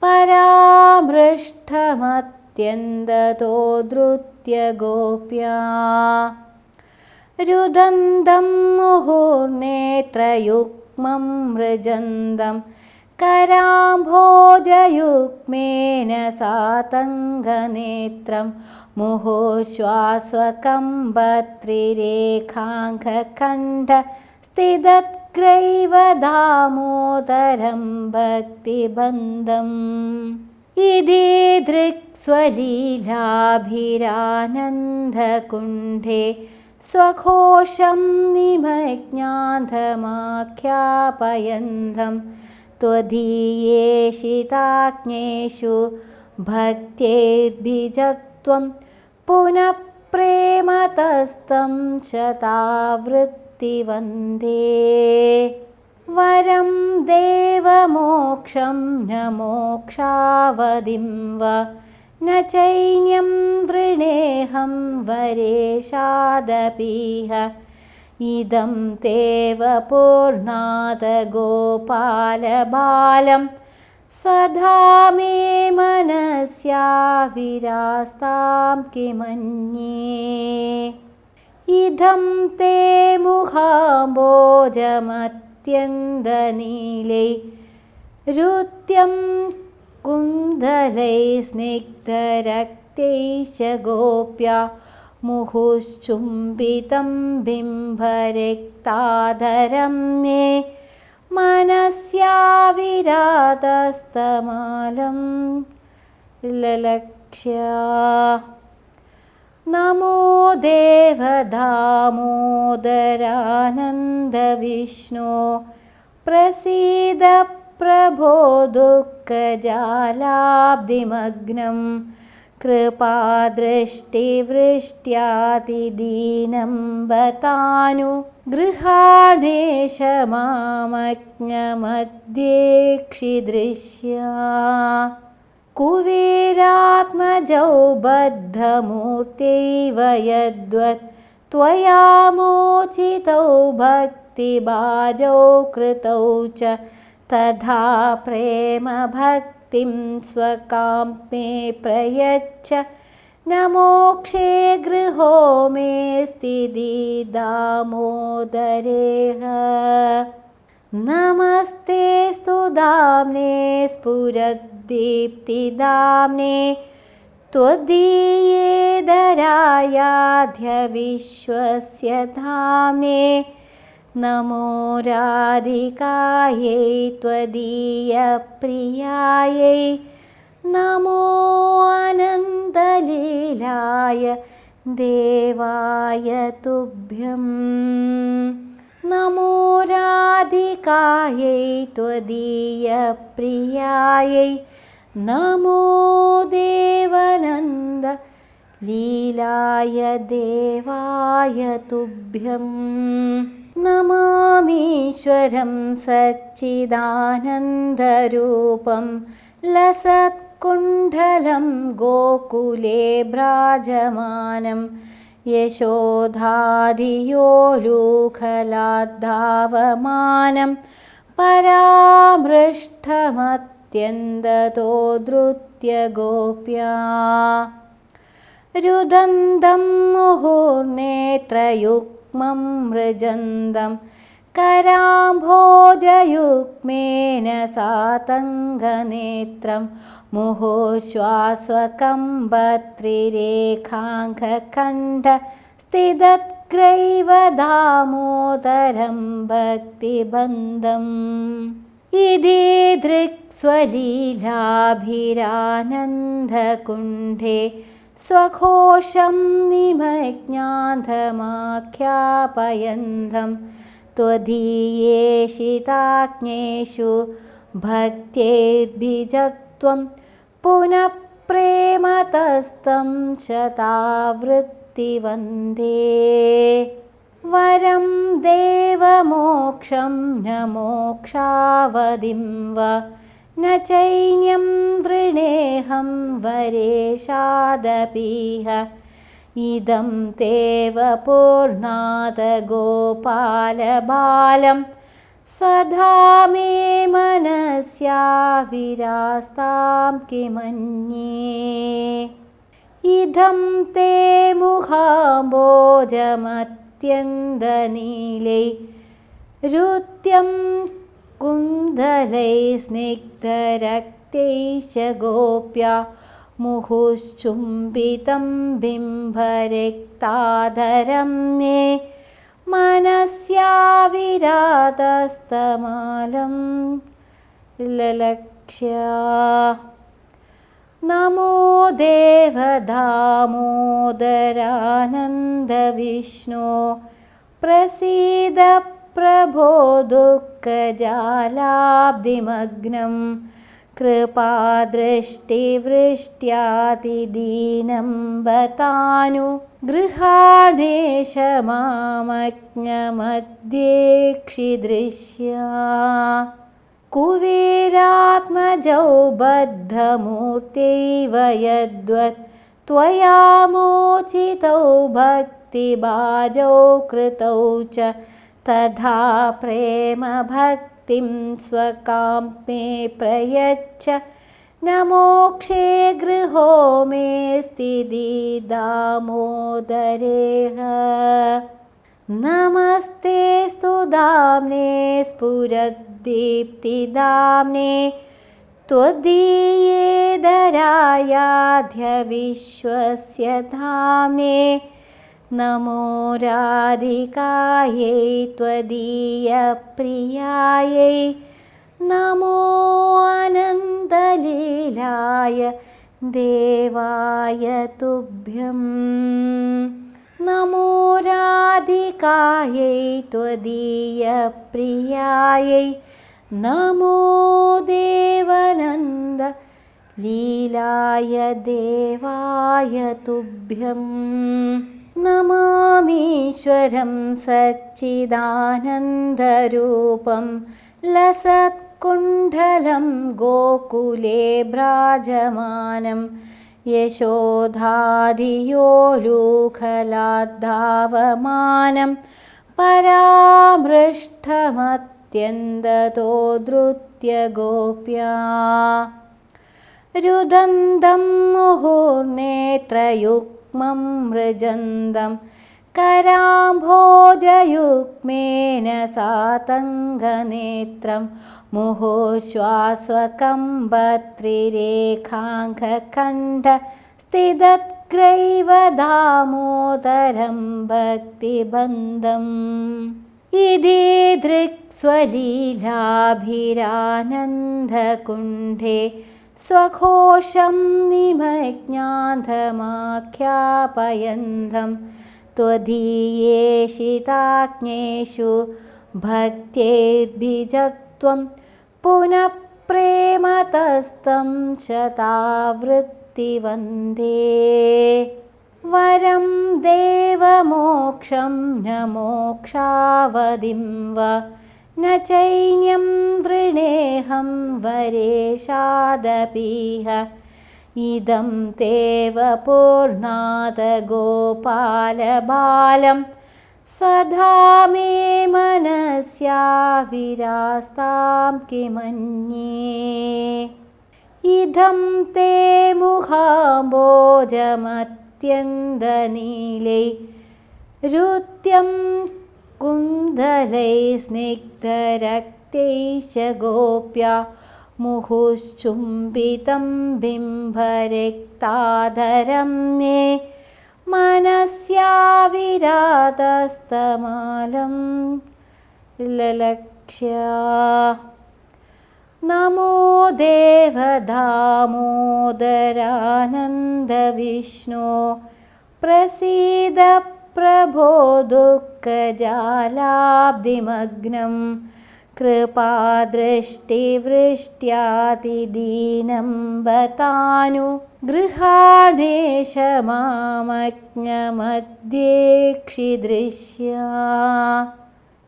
परामृष्टमत्यन्ततो धृत्य गोप्या रुदन्तं मुहुर्नेत्रयुग्मं मृजन्दं कराम्भोजयुग्मेन सातङ्गनेत्रं मुहुर्श्वास्वकम्बत्रिरेखाङ्कण्ठ स्थितत्ग्रैव दामोदरं भक्तिबन्धम् इति दृक्स्वलीलाभिरानन्दकुण्ठे स्वघोषं निमज्ञान्तमाख्यापयन्तं त्वदीयेषिताज्ञेषु भक्त्यैर्भिजत्वं पुनः प्रेमतस्तं शतावृत्तिवन्दे वरं देवमोक्षं न मोक्षावधिं वा न चैन्यं वृणेऽहं वरेशादपीह इदं ते वपुर्नाथ गोपालबालं सदा मे मनस्याविरास्तां किमन्ये इदं ते मुखाम्बोजमत्यन्तनीले रुत्यं कुन्दलै स्निग्धरक्तैश्च गोप्या मुहुश्चुम्बितं बिम्बरक्ताधरं मे मनस्याविरातस्तमालं ललक्ष्या नमो देवदामोदरानन्दविष्णो प्रसीद प्रभो दुःखजालाब्धिमग्नं कृपादृष्टिवृष्ट्यातिदीनं बतानु गृहाणेश मामज्ञमध्येक्षिदृश्या कुबेरात्मजौ बद्धमूर्त्यैव यद्वत् त्वया मोचितौ भक्तिभाजौ कृतौ च तथा प्रेमभक्तिं स्वकां मे प्रयच्छ न मोक्षे गृहो मेऽस्ति दामोदरेह नमस्तेऽस्तु दाम्ने स्फुरद्दीप्तिदाम्ने त्वदीयेदरायाध्य विश्वस्य धाम्ने नमो राधिकायै त्वदीयप्रियायै नमो अनन्तलीलाय देवाय तुभ्यं नमो राधिकायै त्वदीयप्रियायै नमो देवानन्द लीलाय देवाय तुभ्यं नमामीश्वरं सच्चिदानन्दरूपं लसत्कुण्डलं गोकुले भ्राजमानं यशोधाधियोलूखलाद्धावमानं परामृष्टमत्यन्ततो धृत्य गोप्या रुदन्तं मुहुर्नेत्रयुग्मं मृजन्दं कराम्भोजयुग्मेन सातङ्गनेत्रं मुहुर्श्वास्वकम्बत्रिरेखाङ्कण्ठ स्थितत्ग्रैव दामोदरं भक्तिबन्धम् इति दृक्स्वलीलाभिरानन्दकुण्ठे स्वघोषं निमज्ञान्धमाख्यापयन्तं त्वदीयेषिताज्ञेषु भक्त्यैर्भिजत्वं पुनः प्रेमतस्तं शतावृत्तिवन्दे वरं देवमोक्षं न मोक्षावधिं वा न चैन्यं वृणेऽहं वरेशादपीह इदं तेव पूर्णात् गोपालबालं सदा मे मनस्याविरास्तां किमन्ये इदं ते मुखाम्बोजमत्यन्तनीलै रुत्यं कुन्दलैः स्निग्धरक्तैश्च गोप्या मुहुश्चुम्बितं बिम्बरिक्ताधरं मे मनस्याविरातस्तमालं ललक्ष्या नमो देवदामोदरानन्दविष्णो प्रसीद प्रभो दुःखजालाब्धिमग्नं कृपादृष्टिवृष्ट्यातिदीनं बतानु गृहाणेश मामज्ञमध्येक्षिदृश्या कुबेरात्मजौ बद्धमूर्त्यैव यद्वत् त्वया मोचितौ भक्तिभाजौ कृतौ च तथा प्रेमभक्तिं स्वकां मे प्रयच्छ न मोक्षे गृहो मेऽस्ति दामोदरेह नमस्तेऽस्तु दाम्ने स्फुरद्दीप्तिदाम्ने त्वदीयेदरायाध्य विश्वस्य धाम्ने नमो राधिकायै त्वदीयप्रियायै नमो अनन्तलीलाय देवाय तुभ्यं नमो राधिकायै त्वदीयप्रियायै नमो देवानन्द लीलाय देवाय तुभ्यं नमामीश्वरं सच्चिदानन्दरूपं लसत्कुण्डलं गोकुले भ्राजमानं यशोधाधियोलुखलाद्धावमानं परामृष्टमत्यन्दतो धृत्य गोप्या रुदन्तं मुहुर्नेत्रयुग्मं मृजन्दं कराम्भोजयुग्मेन सातङ्गनेत्रं मुहुर्श्वास्वकम्बत्रिरेखाङ्कण्ठ स्थितत्ग्रैव दामोदरं भक्तिबन्धम् इति दृक्स्वलीलाभिरानन्दकुण्ठे स्वघोषं निमज्ञान्धमाख्यापयन्तं त्वदीयेषिताज्ञेषु भक्त्यैर्भिजत्वं पुनः प्रेमतस्तं शतावृत्तिवन्दे वरं देवमोक्षं न मोक्षावधिं वा न चैन्यं वृणेऽहं वरेशादपीह इदं तेव पूर्णात् गोपालबालं सदा मे मनस्याविरास्तां किमन्ये इदं ते मुखाम्बोजमत्यन्तनीलै रुत्यं कुन्दलैः स्निग्धरक्तैश्च गोप्या मुहुश्चुम्बितं बिम्बरिक्ताधरं मे मनस्याविरातस्तमालं ललक्ष्या नमो देवदामोदरानन्दविष्णो प्रसीद प्रभो दुःखजालाब्धिमग्नं कृपादृष्टिवृष्ट्यातिदीनं बतानु गृहाणेश मामज्ञमध्येक्षिदृश्या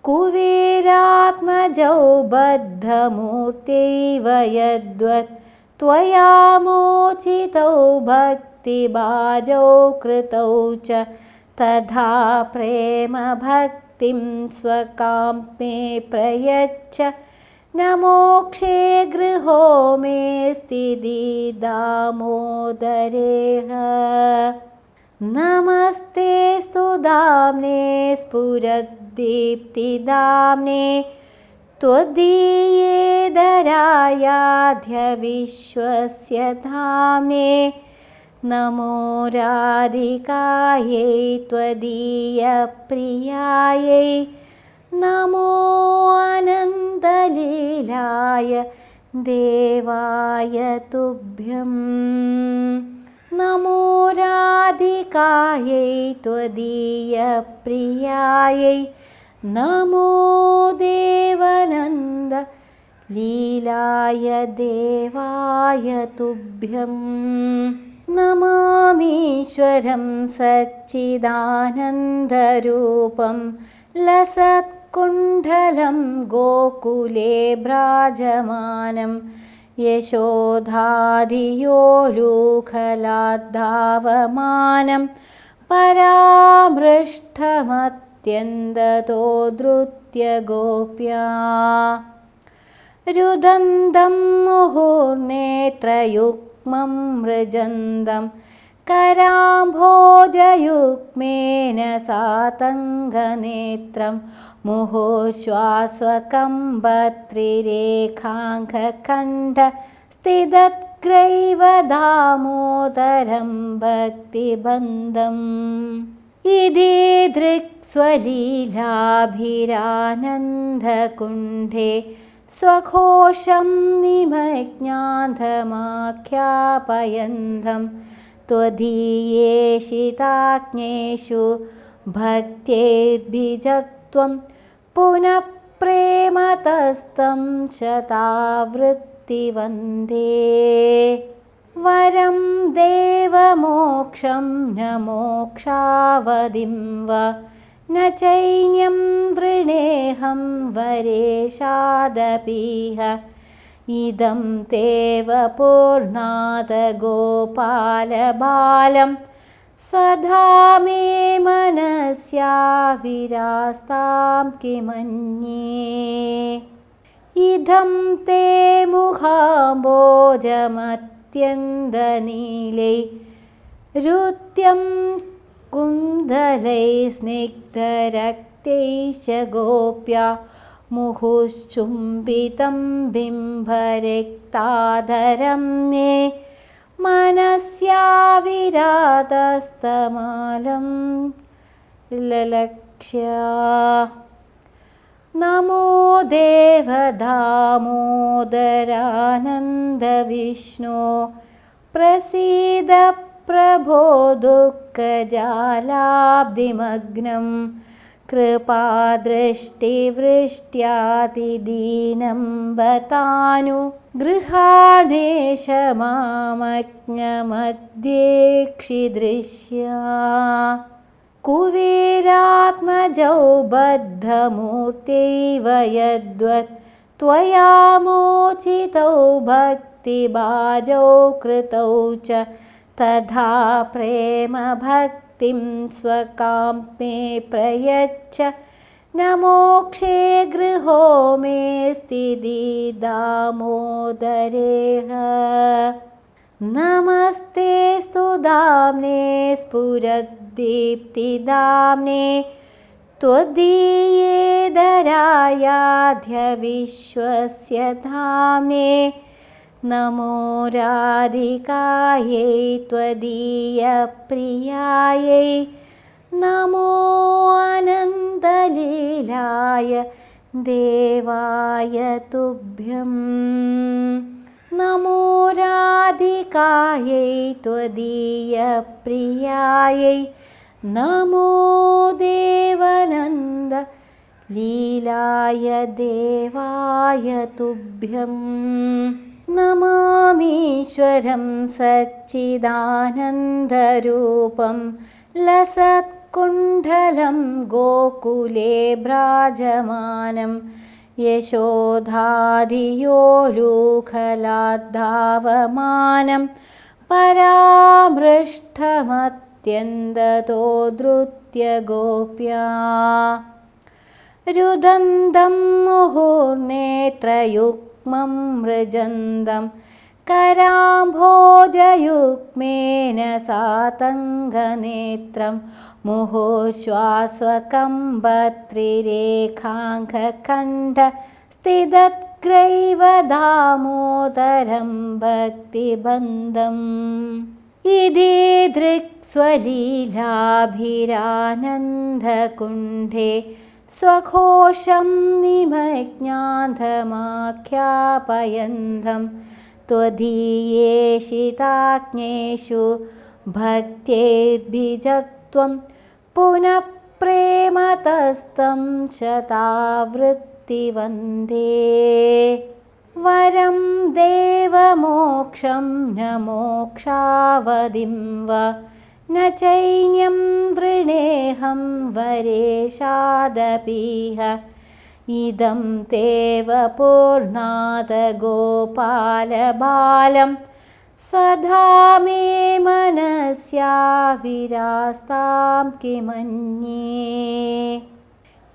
कुबेरात्मजौ बद्धमूर्त्यैव यद्वत् त्वया मोचितौ भक्तिभाजौ कृतौ च तथा प्रेमभक्तिं स्वकां मे प्रयच्छ न मोक्षे गृहो मे स्थितिः दामोदरेह नमस्ते स्तुदाम्ने स्फुरद्दीप्तिदाम्ने त्वदीये दरायाध्यविश्वस्य धाम्ने नमो राधिकायै त्वदीयप्रियायै नमो अनन्तलीलाय देवाय तुभ्यं नमो राधिकायै त्वदीयप्रियायै नमो देवानन्द लीलाय देवाय तुभ्यं नमामीश्वरं सच्चिदानन्दरूपं लसत्कुण्डलं गोकुले भ्राजमानं यशोधाधियोलुखलाद्धावमानं परामृष्टमत्यन्दतो धृत्य गोप्या रुदन्तं मुहुर्नेत्रयुग्मं मृजन्दं कराम्भोजयुग्मेन सातङ्गनेत्रं मुहुर्श्वास्वकम्बत्रिरेखाङ्कण्ठ स्थितत्ग्रैव दामोदरं भक्तिबन्धम् इति दृक्स्वलीलाभिरानन्दकुण्ठे स्वघोषं निमज्ञान्धमाख्यापयन्तं त्वदीयेषिताज्ञेषु भक्त्यैर्भिजत्वं पुनः पुनःप्रेमतस्तं शतावृत्तिवन्दे वरं देवमोक्षं न मोक्षावधिं वा न चैन्यं वृणेऽहं वरेशादपीह इदं तेव पूर्णात् गोपालबालं सदा मे मनस्याविरास्तां किमन्ये इदं ते मुखाम्बोजमत्यन्दनीलै रुत्यं कुण्डलै स्निग्धरक्तैश्च गोप्या मुहुश्चुम्बितं बिम्बरिक्ताधरं मे मनस्याविरातस्तमालं ललक्ष्य नमो देव दामोदरानन्दविष्णो प्रसीद प्रभो दुःखजालाब्धिमग्नं कृपादृष्टिवृष्ट्यातिदीनं बतानु गृहाणेश मामज्ञमध्येक्षिदृश्या कुबेरात्मजौ बद्धमूर्त्यैव यद्वत् त्वया मोचितौ भक्तिभाजौ कृतौ च तथा प्रेमभक्तिं स्वकां मे प्रयच्छ न मोक्षे गृहो मे स्थिति दामोदरेह नमस्ते स्तुदाम्ने स्फुरद्दीप्तिदाम्ने त्वदीयेदरायाध्य विश्वस्य धाम्ने नमो राधिकायै त्वदीयप्रियायै नमो अनन्तलीलाय देवाय तुभ्यं नमो राधिकायै त्वदीयप्रियायै नमो देवानन्द लीलाय देवाय तुभ्यं नमामीश्वरं सच्चिदानन्दरूपं लसत्कुण्डलं गोकुले भ्राजमानं यशोधाधियोलूखलाद्धावमानं परामृष्टमत्यन्ततो धृत्य गोप्या रुदन्तं मुहुर्नेत्रयुग्मं मृजन्दं कराम्भोजयुग्मेन सातङ्गनेत्रं मुहुर्श्वास्वकम्बत्रिरेखाङ्कण्ठ स्थितत्ग्रैव दामोदरं भक्तिबन्धम् इति दृक्स्वलीलाभिरानन्दकुण्ठे स्वघोषं निमज्ञान्धमाख्यापयन्तं त्वदीयेषिताज्ञेषु भक्त्यैर्भिजत्वं पुनः प्रेमतस्तं शतावृत्तिवन्दे वरं देवमोक्षं न मोक्षावधिं वा न चैन्यं वृणेऽहं वरेशादपीह इदं तेव पूर्णात् गोपालबालं सदा मे मनस्याविरास्तां किमन्ये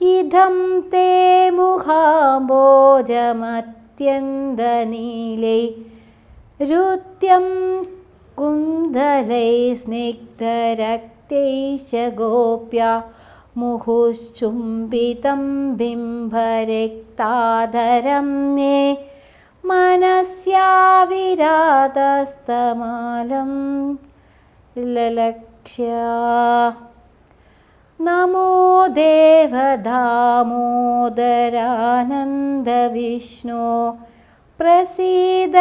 इदं ते मुखाम्बोजमत्यन्दनीलै रुत्यं कुण्डलै स्निग्धरक्तैश्च गोप्या मुहुश्चुम्बितं बिम्बरिक्ताधरं मे मनस्याविरातस्तमालं ललक्ष्य नमो देव दामोदरानन्दविष्णो प्रसीद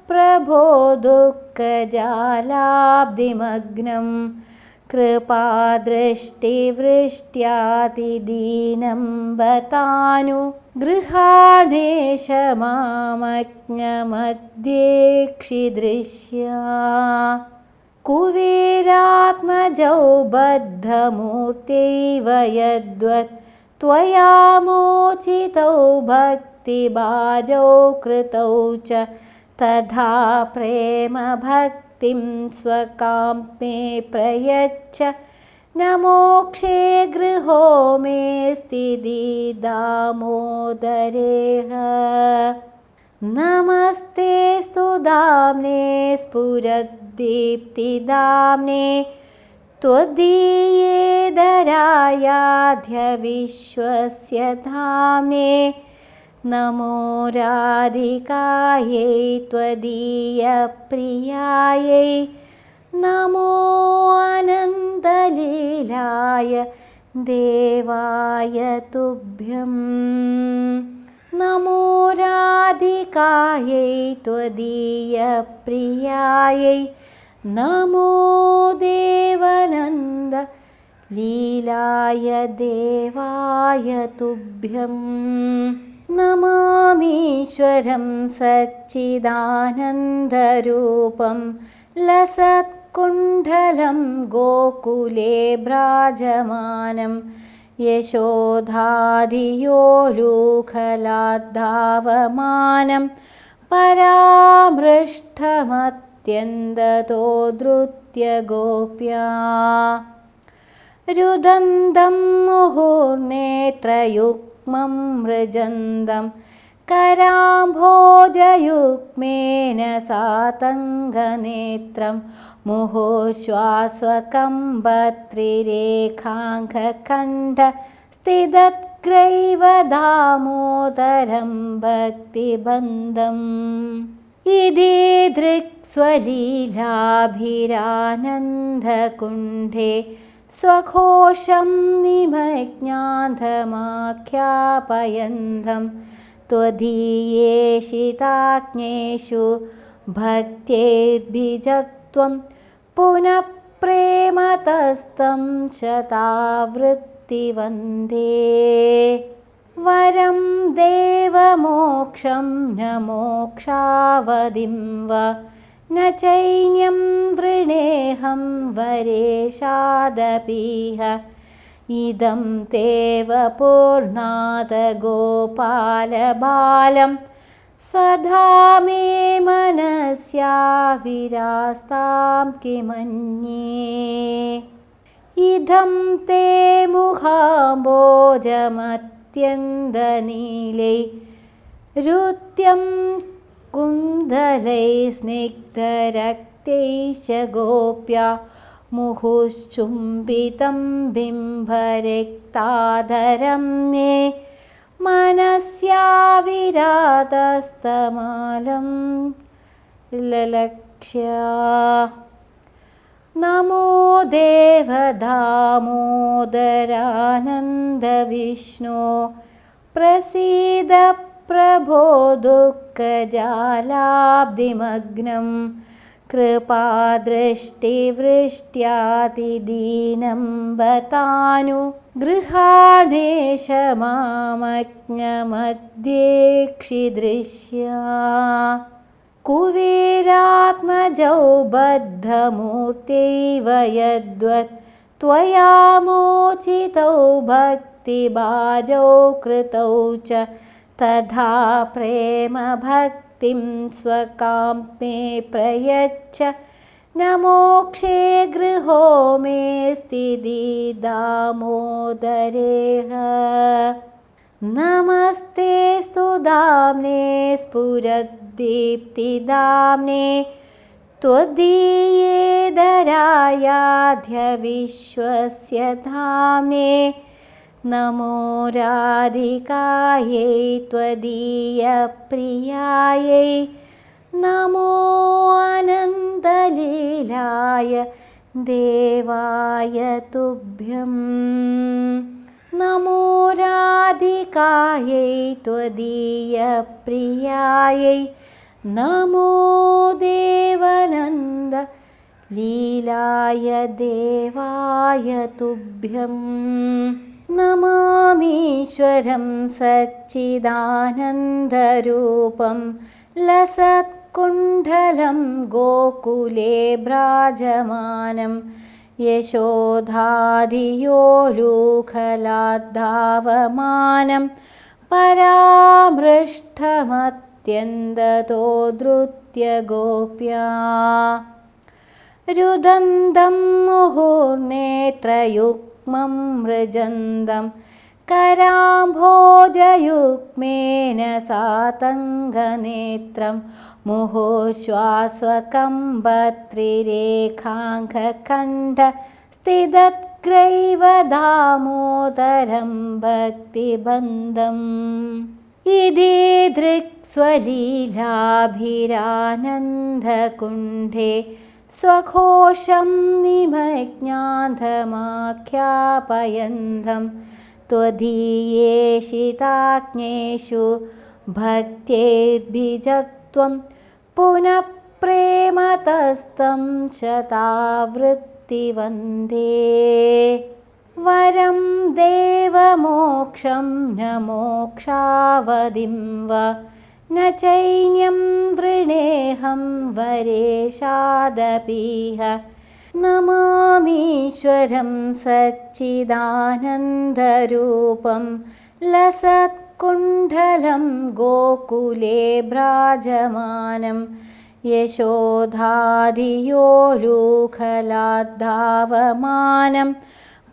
प्रभो दुःखजालाब्धिमग्नं कृपादृष्टिवृष्ट्यातिदीनं बतानु गृहाणेश मामज्ञमध्येक्षिदृश्या कुबेरात्मजौ बद्धमूर्त्यैव यद्वत् त्वया मोचितौ भक्तिभाजौ कृतौ च तथा प्रेमभक्तिं स्वकां मे प्रयच्छ न मोक्षे गृहो मेऽस्ति दामोदरेह नमस्ते स्तुदाम्ने स्फुरद्दीप्तिदाम्ने त्वदीयेदरायाध्य विश्वस्य धाम्ने नमो राधिकायै त्वदीयप्रियायै नमो अनन्तलीलाय देवाय तुभ्यं नमो राधिकायै त्वदीयप्रियायै नमो देवानन्द लीलाय देवाय तुभ्यं नमामीश्वरं सच्चिदानन्दरूपं लसत्कुण्डलं गोकुले भ्राजमानं यशोधाधियोलूखलाद्धावमानं परामृष्टमत्यन्दतो धृत्य गोप्या रुदन्तं मुहुर्नेत्रयुग्मं मृजन्दं कराम्भोजयुग्मेन सातङ्गनेत्रं मुहुर्श्वास्वकम्बत्रिरेखाङ्कण्ठ स्थितत्ग्रैव दामोदरं भक्तिबन्धम् इति दृक्स्वलीलाभिरानन्दकुण्ठे स्वघोषं निमज्ञान्धमाख्यापयन्तं त्वदीयेषिताज्ञेषु भक्त्यैर्भिजत्वं पुनः प्रेमतस्तं शतावृत्तिवन्दे वरं देवमोक्षं न मोक्षावधिं वा न चैन्यं वृणेऽहं वरेशादपीह इदं तेव पूर्णात् गोपालबालं सदा मे मनस्याविरास्तां किमन्ये इदं ते मुखाम्बोजमत्यन्तनीलै रुत्यं कुन्दलैः स्निग्धरक्तैश्च गोप्या मुहुश्चुम्बितं बिम्बरिक्ताधरं मे मनस्याविरातस्तमालं ललक्ष्या नमो देव दामोदरानन्दविष्णो प्रसीद प्रभो दुःखजालाब्धिमग्नं कृपादृष्टिवृष्ट्यातिदीनं बतानु गृहाणेश मामज्ञमध्येक्षिदृश्या कुबेरात्मजौ बद्धमूर्त्यैव यद्वत् त्वया मोचितौ भक्तिभाजौ कृतौ च तथा प्रेमभक्तिं स्वकां मे प्रयच्छ न मोक्षे गृहो मेऽस्ति दामोदरेह नमस्ते स्तुदाम्ने स्फुरद्दीप्तिदाम्ने त्वदीयेदरायाध्य विश्वस्य धाम्ने नमो राधिकायै त्वदीयप्रियायै नमो अनन्तलीलाय देवाय तुभ्यं नमो राधिकायै त्वदीयप्रियायै नमो देवानन्द ലീലായ ദേവായ തുഭ്യം. നമാമീശ്വരം സച്ചിദാനന്ദരൂപം ലസത്കുണ്ഡലം ഗോകുലേ ഭ്രാജമാനം യശോധാധിയോലൂഖലാദ്ധാവമാനം പരാമൃഷ്ടമത്യന്തതോ ധൃത്യ ഗോപ്യാ. രുദന്തം മുഹുർനേത്രയുഗ്മം മൃജന്തം കരാംഭോജയുഗ്മേന സാതംഗനേത്രം മുഹുർശ്വാസ്വകമ്പത്രിരേഖാംഘഖണ്ഡ സ്ഥിതത്ഗ്രൈവ ദാമോദരം ഭക്തിബന്ധം. ഇതീദൃക്സ്വലീലാഭിരാനന്ദകുണ്ഠേ സ്വഘോഷം നിമജ്ഞാന്ധമാഖ്യാപയന്തം ത്വദീയേഷിതാജ്ഞേഷു ഭക്തേർഭിജത്വം പുനഃ പ്രേമതസ്തം ശതാവൃത്തി വന്ദേ. വരം ദേവമോക്ഷം ന മോക്ഷാവതിം വ ന ചൈന്യം വൃണേഹം വരേഷാദപീഹ. നമാമീശ്വരം സച്ചിദാനന്ദരൂപം ലസത്കുണ്ഡലം ഗോകുലേ ഭ്രാജമാനം യശോധാധിയോലൂഖലാദ്ധാവമാനം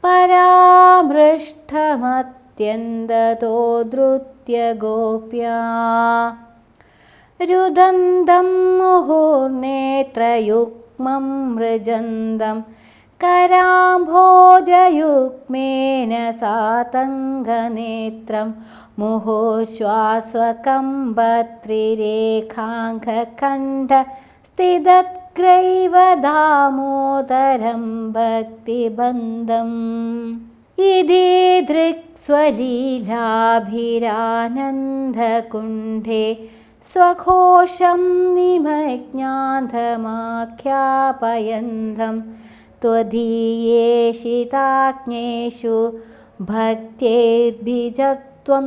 പരാമൃഷ്ടമത്യന്തതോ ധൃത്യ ഗോപ്യാ. രുദന്തം മുഹുർനേത്രയുഗ്മം മൃജന്തം കരാംഭോജയുഗ്മേന സാതംഗനേത്രം മുഹുർശ്വാസ്വകമ്പത്രിരേഖാംഘഖണ്ഡ സ്ഥിതത്ഗ്രൈവ ദാമോദരം ഭക്തിബന്ധം. ഇതീദൃക്സ്വലീലാഭിരാനന്ദകുണ്ഠേ സ്വഘോഷം നിമജ്ഞാന്ധമാഖ്യാപയന്തം ത്വദീയേഷിതാജ്ഞേഷു ഭക്തേർഭിജത്വം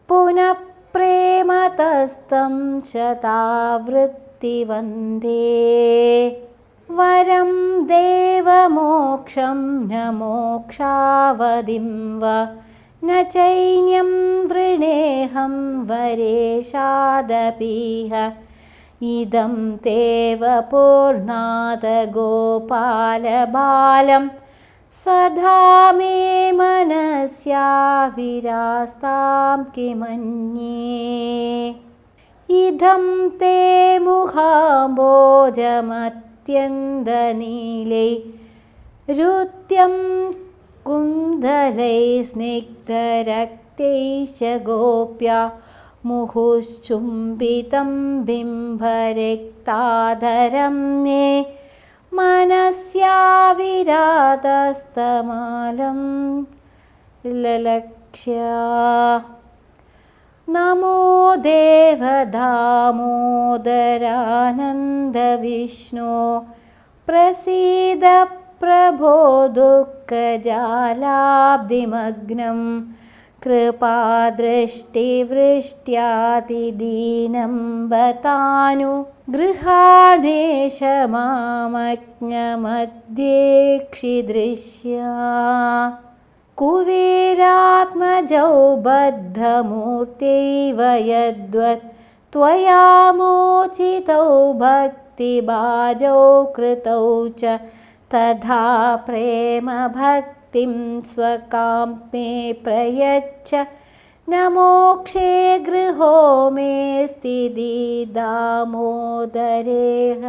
പുനഃ പ്രേമതസ്തം ശതാവൃത്തി വന്ദേ. വരം ദേവമോക്ഷം ന മോക്ഷാവതിം വ ന ചൈന്യം വൃണേഹം വരേഷാദപീഹ. ഇദം തേവ പൂർണ്ണാത ഗോപാലബാലം സദാ മേ മനസ്യാവിരാസ്താം കിമന്യേ. ഇദം തേ മുഖാംബോജമത്യന്തനീലൈ രുത്യം കുണ്ഡലൈ സ്നിഗ്ധരക്തൈശ്ച ഗോപ്യാ മുഹുശ്ചുംബിതം ബിംബരക്താധരം മേ മനസ്യാവിരാതസ്തമാലം ലലക്ഷ്യ. നമോ ദേവദാമോദരാനന്ദവിഷ്ണോ പ്രസീദ പ്രഭോ ദുഃഖജാലാബ്ധിമഗ്നം കൃപാദൃഷ്ടിവൃഷ്ട്യാതിദീനം ബതാനു ഗൃഹാണേശ മാമജ്ഞമദ്യേക്ഷിദൃശ്യാ. കുവേരാത്മജൗ ബദ്ധമൂർത്തൈവ യദ്വത് ത്വയാ മോചിതൗ ഭക്തിഭാജൗ കൃതൗ ച തഥാ പ്രേമഭക്തിം സ്വകാം മേ പ്രയച്ഛ. ന മോക്ഷേ ഗൃഹോ മേ സ്ഥിതി ദാമോദരേഹ.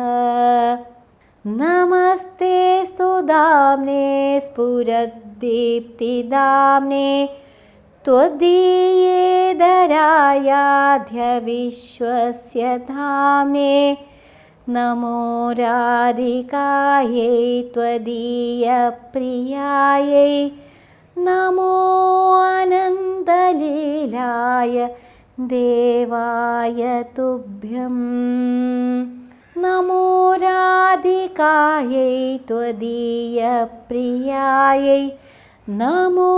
നമസ്തേ സ്തുദാംനേ സ്ഫുരദ്ദീപ്തിദാംനേ त्वदीयेदरायाध्य विश्वस्य धाम्ने नमो राधिकायै त्वदीयप्रियायै नमो अनन्तलीलाय देवाय तुभ्यं नमो राधिकायै त्वदीयप्रियायै नमो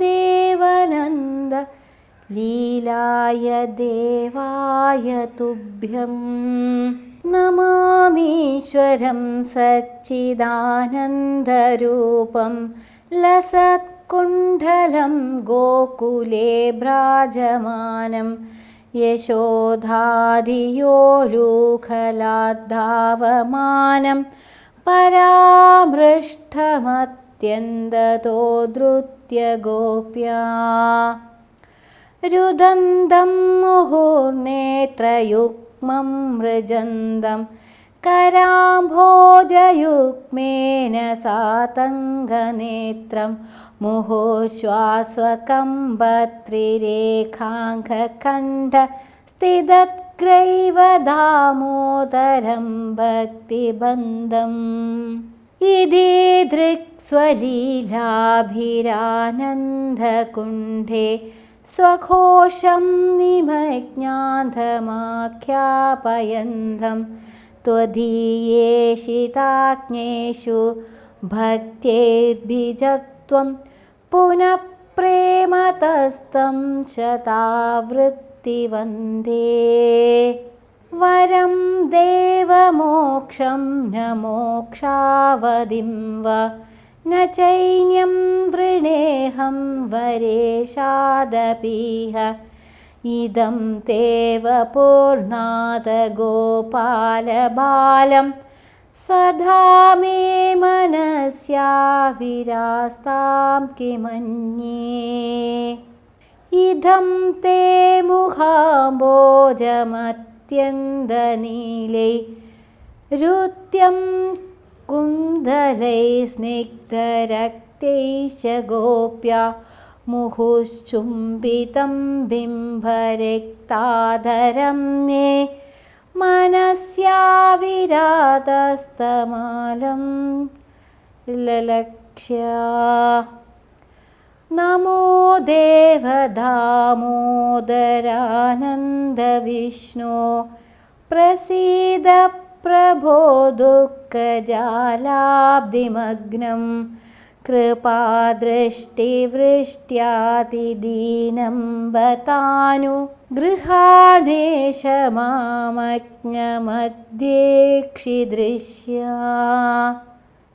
देवानन्द लीलाय देवाय तुभ्यं नमामीश्वरं सच्चिदानन्दरूपं लसत्कुण्डलं गोकुले भ्राजमानं यशोधाधियोलुखलाद्धावमानं परामृष्टमत्यन्दतो धृत्य गोप्या रुदन्तं मुहुर्नेत्रयुग्मं मृजन्दं कराम्भोजयुग्मेन सातङ्गनेत्रं मुहुर्श्वास्वकम्बत्रिरेखाङ्कण्ठ स्थितत्ग्रैव दामोदरं भक्तिबन्धम् इति दृक्स्वलीलाभिरानन्दकुण्ठे स्वघोषं निमज्ञान्धमाख्यापयन्तं त्वदीयेषिताज्ञेषु भक्त्यैर्भिजत्वं पुनः प्रेमतस्तं शतावृत्तिवन्दे वरं देवमोक्षं न मोक्षावधिं वा न चैन्यं वृणेऽहं वरेशादपीह इदं ते वपुर्नाथ गोपालबालं सदा मे मनस्याविरास्तां किमन्ये इदं ते मुखाम्बोजमत्यन्दनीलै रुत्यं कुन्दलैः स्निग्धरक्तैश्च गोप्या मुहुश्चुम्बितं बिम्बरिक्ताधरं मे मनस्याविरातस्तमालं ललक्ष्य नमो देवदामोदरानन्दविष्णो प्रसीद प्रभो दुःखजालाब्धिमग्नं कृपादृष्टिवृष्ट्यातिदीनं बतानु गृहाणेश मामज्ञमध्येक्षिदृश्या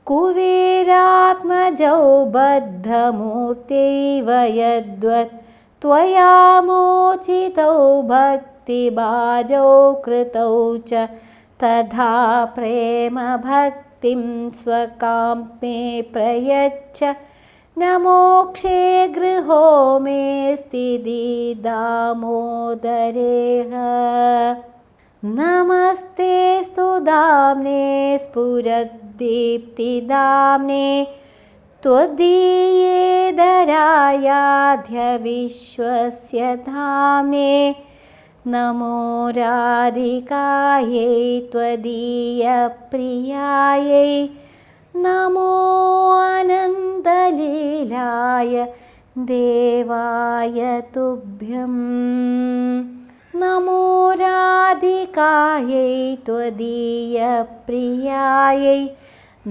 कुबेरात्मजौ बद्धमूर्त्यैव यद्वत् त्वया मोचितौ भक्तिभाजौ कृतौ च तथा प्रेमभक्तिं स्वकां मे प्रयच्छ न मोक्षे गृहो मे स्थितिः दामोदरेह नमस्ते स्तुदाम्ने स्फुरद्दीप्तिदाम्ने त्वदीये दरायाध्यविश्वस्य धाम्ने नमो राधिकायै त्वदीयप्रियायै नमो अनन्तलीलाय देवाय तुभ्यं नमो राधिकायै त्वदीयप्रियायै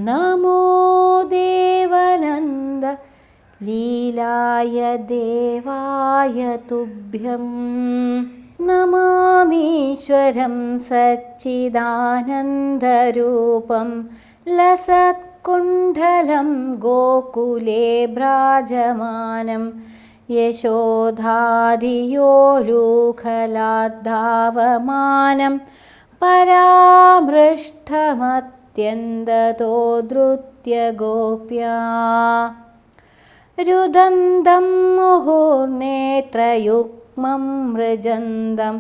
नमो देवानन्द लीलाय देवाय तुभ्यं नमामीश्वरं सच्चिदानन्दरूपं लसत्कुण्डलं गोकुले भ्राजमानं यशोधाधियोलुखलाद्धावमानं परामृष्टमत्यन्दतो धृत्य गोप्या रुदन्तं मुहुर्नेत्रयुग्मं मृजन्दं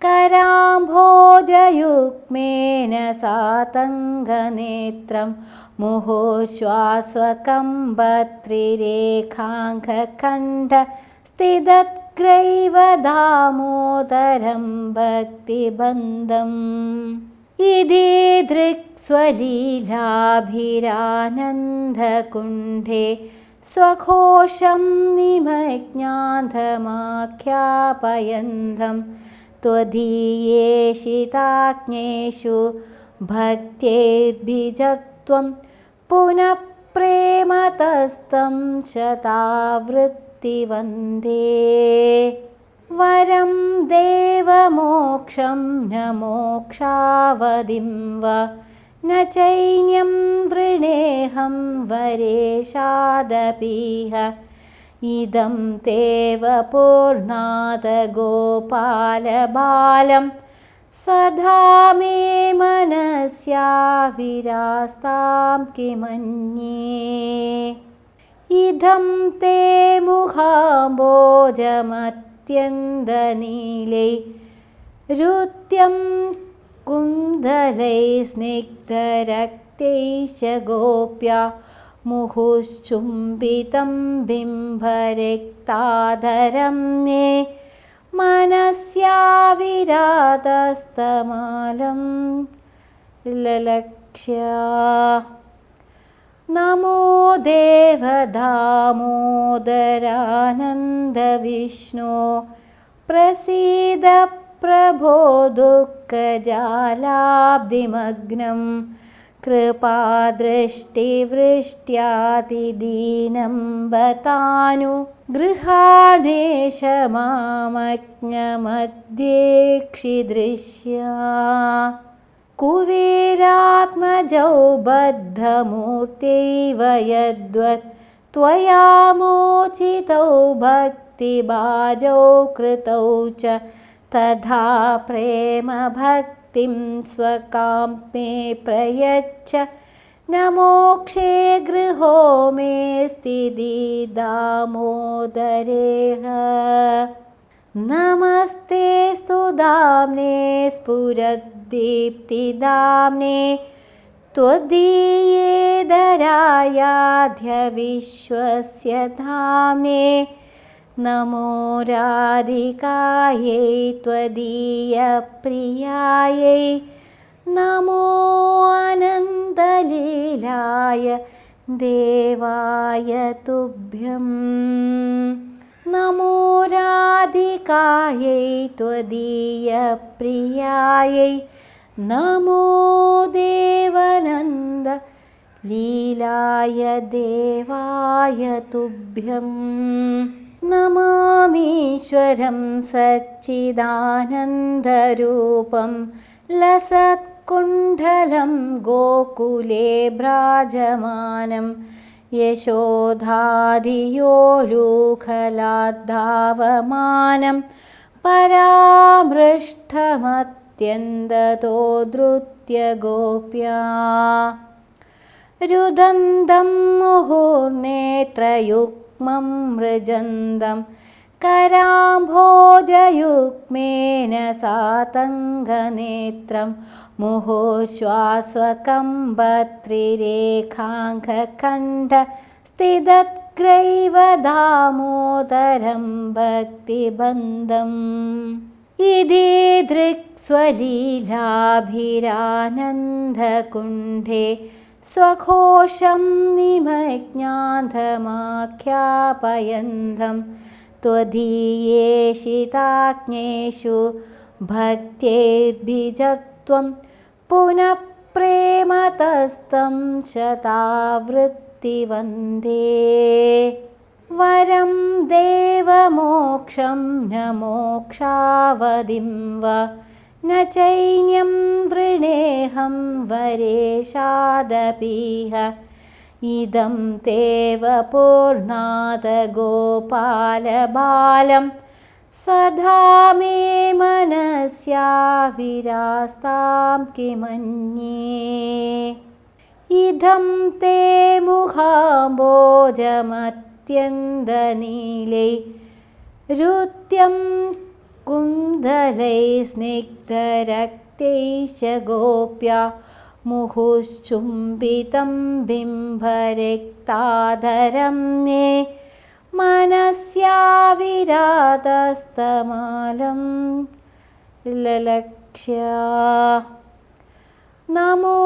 कराम्भोजयुग्मेन सातङ्गनेत्रं मुहुर्श्वास्वकम्बत्रिरेखाङ्कण्ठ स्थितत्ग्रैव दामोदरं भक्तिबन्धम् इति दृक्स्वलीलाभिरानन्दकुण्ठे स्वघोषं निमज्ञान्धमाख्यापयन्तं त्वदीयेषिताज्ञेषु ഭക്തേർബീജത്വം പുനഃ പ്രേമതസ്തം ശതാവൃത്തി വന്ദേ വരം ദേവമോക്ഷം ന മോക്ഷാവതിം വ ന ചൈന്യം വൃണേഹം വരേഷാദപീഹ ഇദം തേവ പൂർണ്ണാത ഗോപാലബാലം സദാ മേ മനസ്യാവിരാസ്താം കിമന്യേ ഇദം തേ മുഖാംബോജമത്യന്തനീലൈ രുത്യം കുന്ദലൈ സ്നിഗ്ധരക്തൈശ്ച ഗോപ്യ മുഹുശ്ചുംബിതം ബിംബരക്താധരം മേ മനസ്യാവിരാതസ്തമാലം ലലക്ഷ്യ നമോ ദേവദാമോദരാനന്ദ വിഷ്ണു പ്രസീദ പ്രഭോ ദുഃഖജാലാബ്ധിമഗ്നം കൃപാദൃഷ്ടിവൃഷ്ട്യാതിദീനം ബതാനു ഗൃഹാണേശ മാമജ്ഞമധ്യേക്ഷിദൃശ്യാ കുവേരാത്മജൗ ബദ്ധമൂർത്തൈവ യദ്വത് ത്വയാ മോചിതൗ ഭക്തിഭാജൗ കൃതൗ ച തഥാ പ്രേമഭക്തിം സ്വകാം മേ പ്രയച്ഛ ന മോക്ഷേ ഗൃഹോ മേ സ്ഥിതി ദാമോദരേഹ നമസ്തേ സ്തുദാംനേ സ്ഫുരദ്ദീപ്തിദാംനേ त्वदीयेदरायाध्य विश्वस्य धाम्ने नमो राधिकायै त्वदीयप्रियायै नमो अनन्तलीलाय देवाय तुभ्यं नमो राधिकायै त्वदीयप्रियायै नमो देवानन्द लीलाय देवाय तुभ्यं नमामीश्वरं सच्चिदानन्दरूपं लसत्कुण्डलं गोकुले भ्राजमानं यशोधाधियोलूखलाद्धावमानं परामृष्टमत्यन्ततो धृत्य गोप्या रुदन्तं मुहुर्नेत्रयुग्मं मृजन्दं कराम्भोजयुग्मेन सातङ्गनेत्रं मुहुर्श्वास्वकम्बत्रिरेखाङ्कण्ठ स्थितत्ग्रैव दामोदरं भक्तिबन्धम् इति दृक्स्वलीलाभिरानन्दकुण्ठे स्वघोषं निमज्ञान्धमाख्यापयन्तं त्वदीयेषिताज्ञेषु भक्त्यैर्बीजत्वं पुनः प्रेमतस्तं शतावृत्ति वन्दे वरं देवमोक्षं न मोक्षावधिं वा न चैन्यं वृणेहं वरेषादपीह इदं तेव पूर्णात गोपालबालं सदा मे मनस्याविरास्तां किमन्ये इदं ते मुखाम्बोजमत्यन्तनीलै ऋत्यं कुन्दलै स्निग्धरक्तैश्च गोप्या मुहुश्चुम्बितं बिम्बरक्ताधरं मे मनस्याविरातस्तमालं ललक्ष्य नमो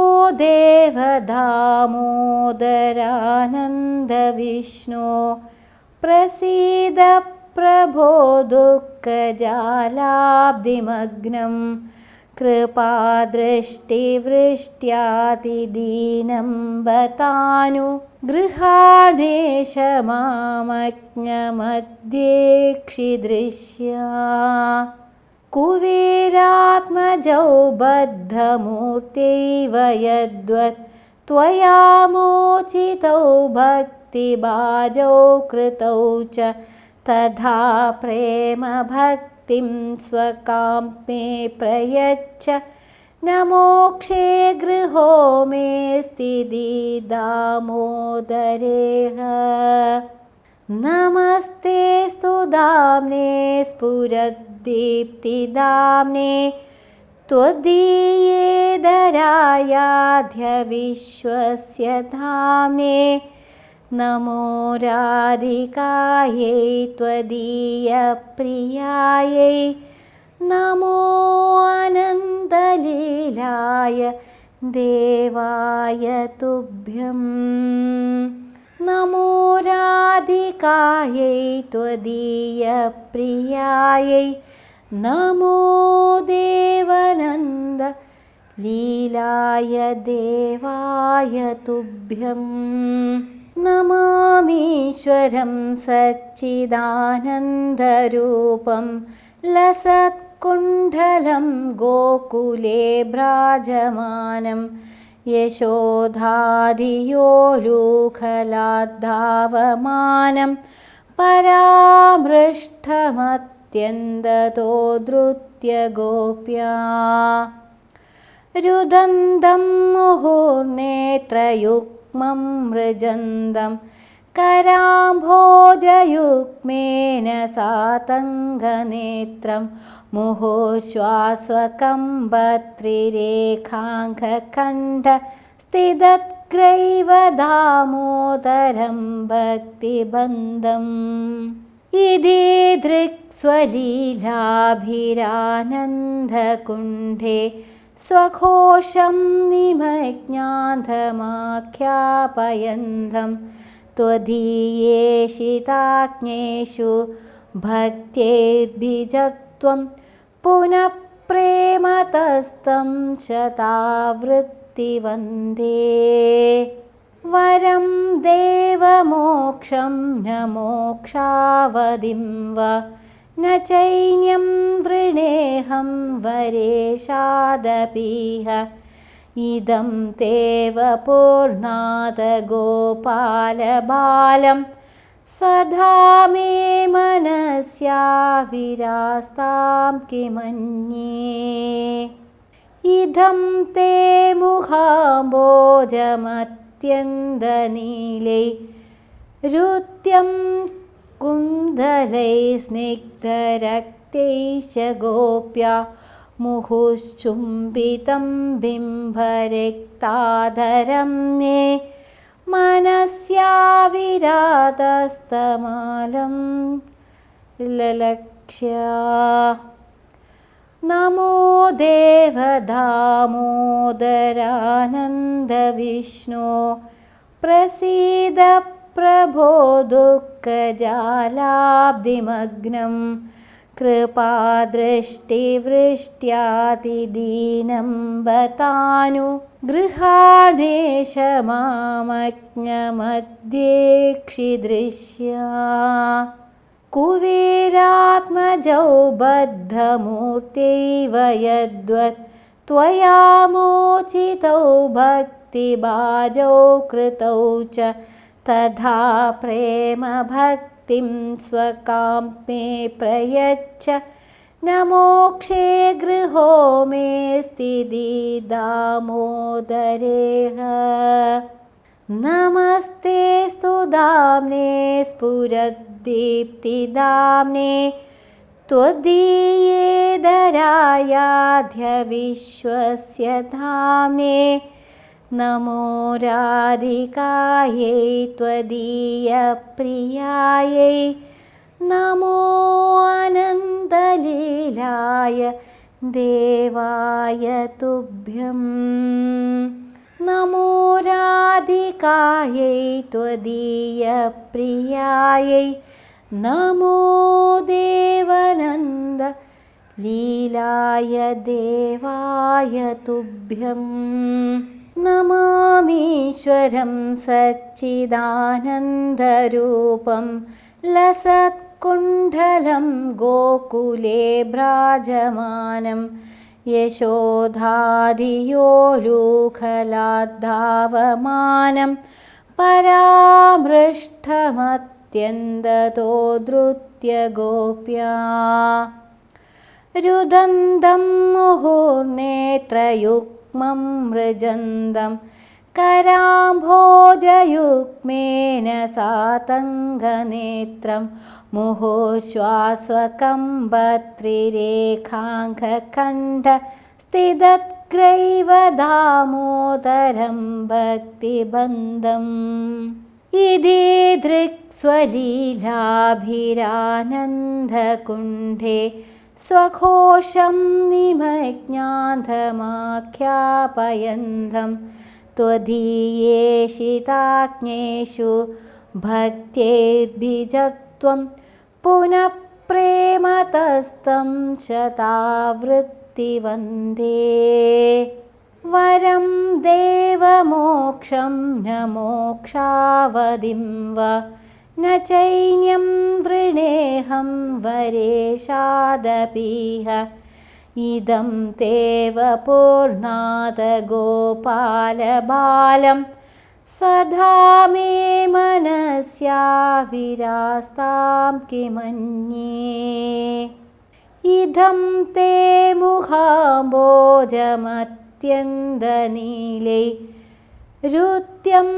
देवदामोदरानन्द विष्णु प्रसीद प्रभो दुःखजालाब्धिमग्नं कृपादृष्टिवृष्ट्यातिदीनं बतानु गृहाणेश मामज्ञमध्येक्षिदृश्या कुबेरात्मजौ बद्धमूर्त्यैव यद्वत् त्वया मोचितौ भक्तिबाजौ कृतौ च तथा प्रेमभक्तिं स्वकां मे प्रयच्छ न मोक्षे गृहो मेऽस्ति दामोदरेह नमस्ते स्तुदाम्ने स्फुरद्दीप्तिदाम्ने त्वदीयेदरायाध्य विश्वस्य धाम्ने नमो राधिकायै त्वदीयप्रियायै नमो अनन्तलीलाय देवाय तुभ्यं नमो राधिकायै त्वदीयप्रियायै नमो देवानन्द लीलाय देवाय तुभ्यं नमामीश्वरं सच्चिदानन्दरूपं लसत्कुण्डलं गोकुले भ्राजमानं यशोधाधियोलूखलाद्धावमानं परामृष्टमत्यन्दतो धृत्य गोप्या रुदन्तं मुहुर्नेत्रयुग्मं मृजन्दं कराम्भोजयुग्मेन सातङ्गनेत्रं मुहुर्श्वास्वकम्बत्रिरेखाङ्कण्ठ स्थितत्ग्रैव दामोदरं भक्तिबन्धम् इति दृक्स्वलीलाभिरानन्दकुण्ठे स्वघोषं निमज्ञान्धमाख्यापयन्तं त्वदीयेषिताज्ञेषु भक्त्यैर्भिजत्वं पुनः प्रेमतस्तं शतावृत्तिवन्दे वरं देवमोक्षं न मोक्षावधिं वा न चैन्यं वृणेऽहं वरेशादपीह इदं ते वपुर्नाथ गोपालबालं सदा मे मनस्याविरास्तां किमन्ये इदं ते मुखाम्बोजमत्यन्दनीलै रुत्यं कुन्दलै स्निग्धरक्तैश्च गोप्या मुहुश्चुम्बितं बिम्बरिक्ताधरं मे मनस्याविरातस्तमालं ललक्ष्या नमो देवदामोदरानन्दविष्णो प्रसीद प्रभो दुःखजालाब्धिमग्नं कृपादृष्टिवृष्ट्यातिदीनं बतानु गृहाणेश मामज्ञमध्येक्षिदृश्या कुबेरात्मजौ बद्धमूर्त्यैव यद्वत् त्वया मोचितौ भक्तिबाजौ कृतौ च तथा प्रेमभक्तिं स्वकां मे प्रयच्छ न मोक्षे गृहो मेऽस्ति दामोदरेह नमस्ते स्तुदाम्ने स्फुरद्दीप्तिदाम्ने त्वदीयेदरायाध्य विश्वस्य धाम्ने नमो राधिकायै त्वदीयप्रियायै नमो अनन्तलीलाय देवाय तुभ्यं नमो राधिकायै त्वदीयप्रियायै नमो देवानन्द ലീലായ ദേവായ തുഭ്യം. നമാമീശ്വരം സച്ചിദാനന്ദരൂപം ലസത്കുണ്ഡലം ഗോകുലേ ഭ്രാജമാനം യശോധാധിയോലൂഖലാദ്ധാവമാനം പരാമൃഷ്ടമത്യന്തതോ ധൃത്യ ഗോപ്യാ. രുദന്തം മുഹുർനേത്രയുഗ്മം മൃജന്തം കരാംഭോജയുഗ്മേന സാതംഗനേത്രം മുഹുർശ്വാസ്വകമ്പത്രിരേഖാംഘഖണ്ഡ സ്ഥിതത്ഗ്രൈവ ദാമോദരം ഭക്തിബന്ധം. ഇതി ദൃക്സ്വലീലാഭിരാനന്ദകുണ്ഠേ സ്വഘോഷം നിമജ്ഞാന്ധമാഖ്യാപയന്തം ത്വദീയേഷിതാജ്ഞേഷു ഭക്തേർഭിജത്വം പുനഃ പ്രേമതസ്തം ശതാവൃത്തിവന്ദേ. വരം ദേവമോക്ഷം ന മോക്ഷാവതിം വ ന ചൈന്യം വൃണേഹം വരേഷാദപീഹ. ഇദം തേവ പൂർണ്ണാത ഗോപാലബാലം സദാ മേ മനസ്യാവിരാസ്താം കിമന്യേ. ഇദം തേ മുഖാംബോജമത്യന്തനീലൈ രുത്യം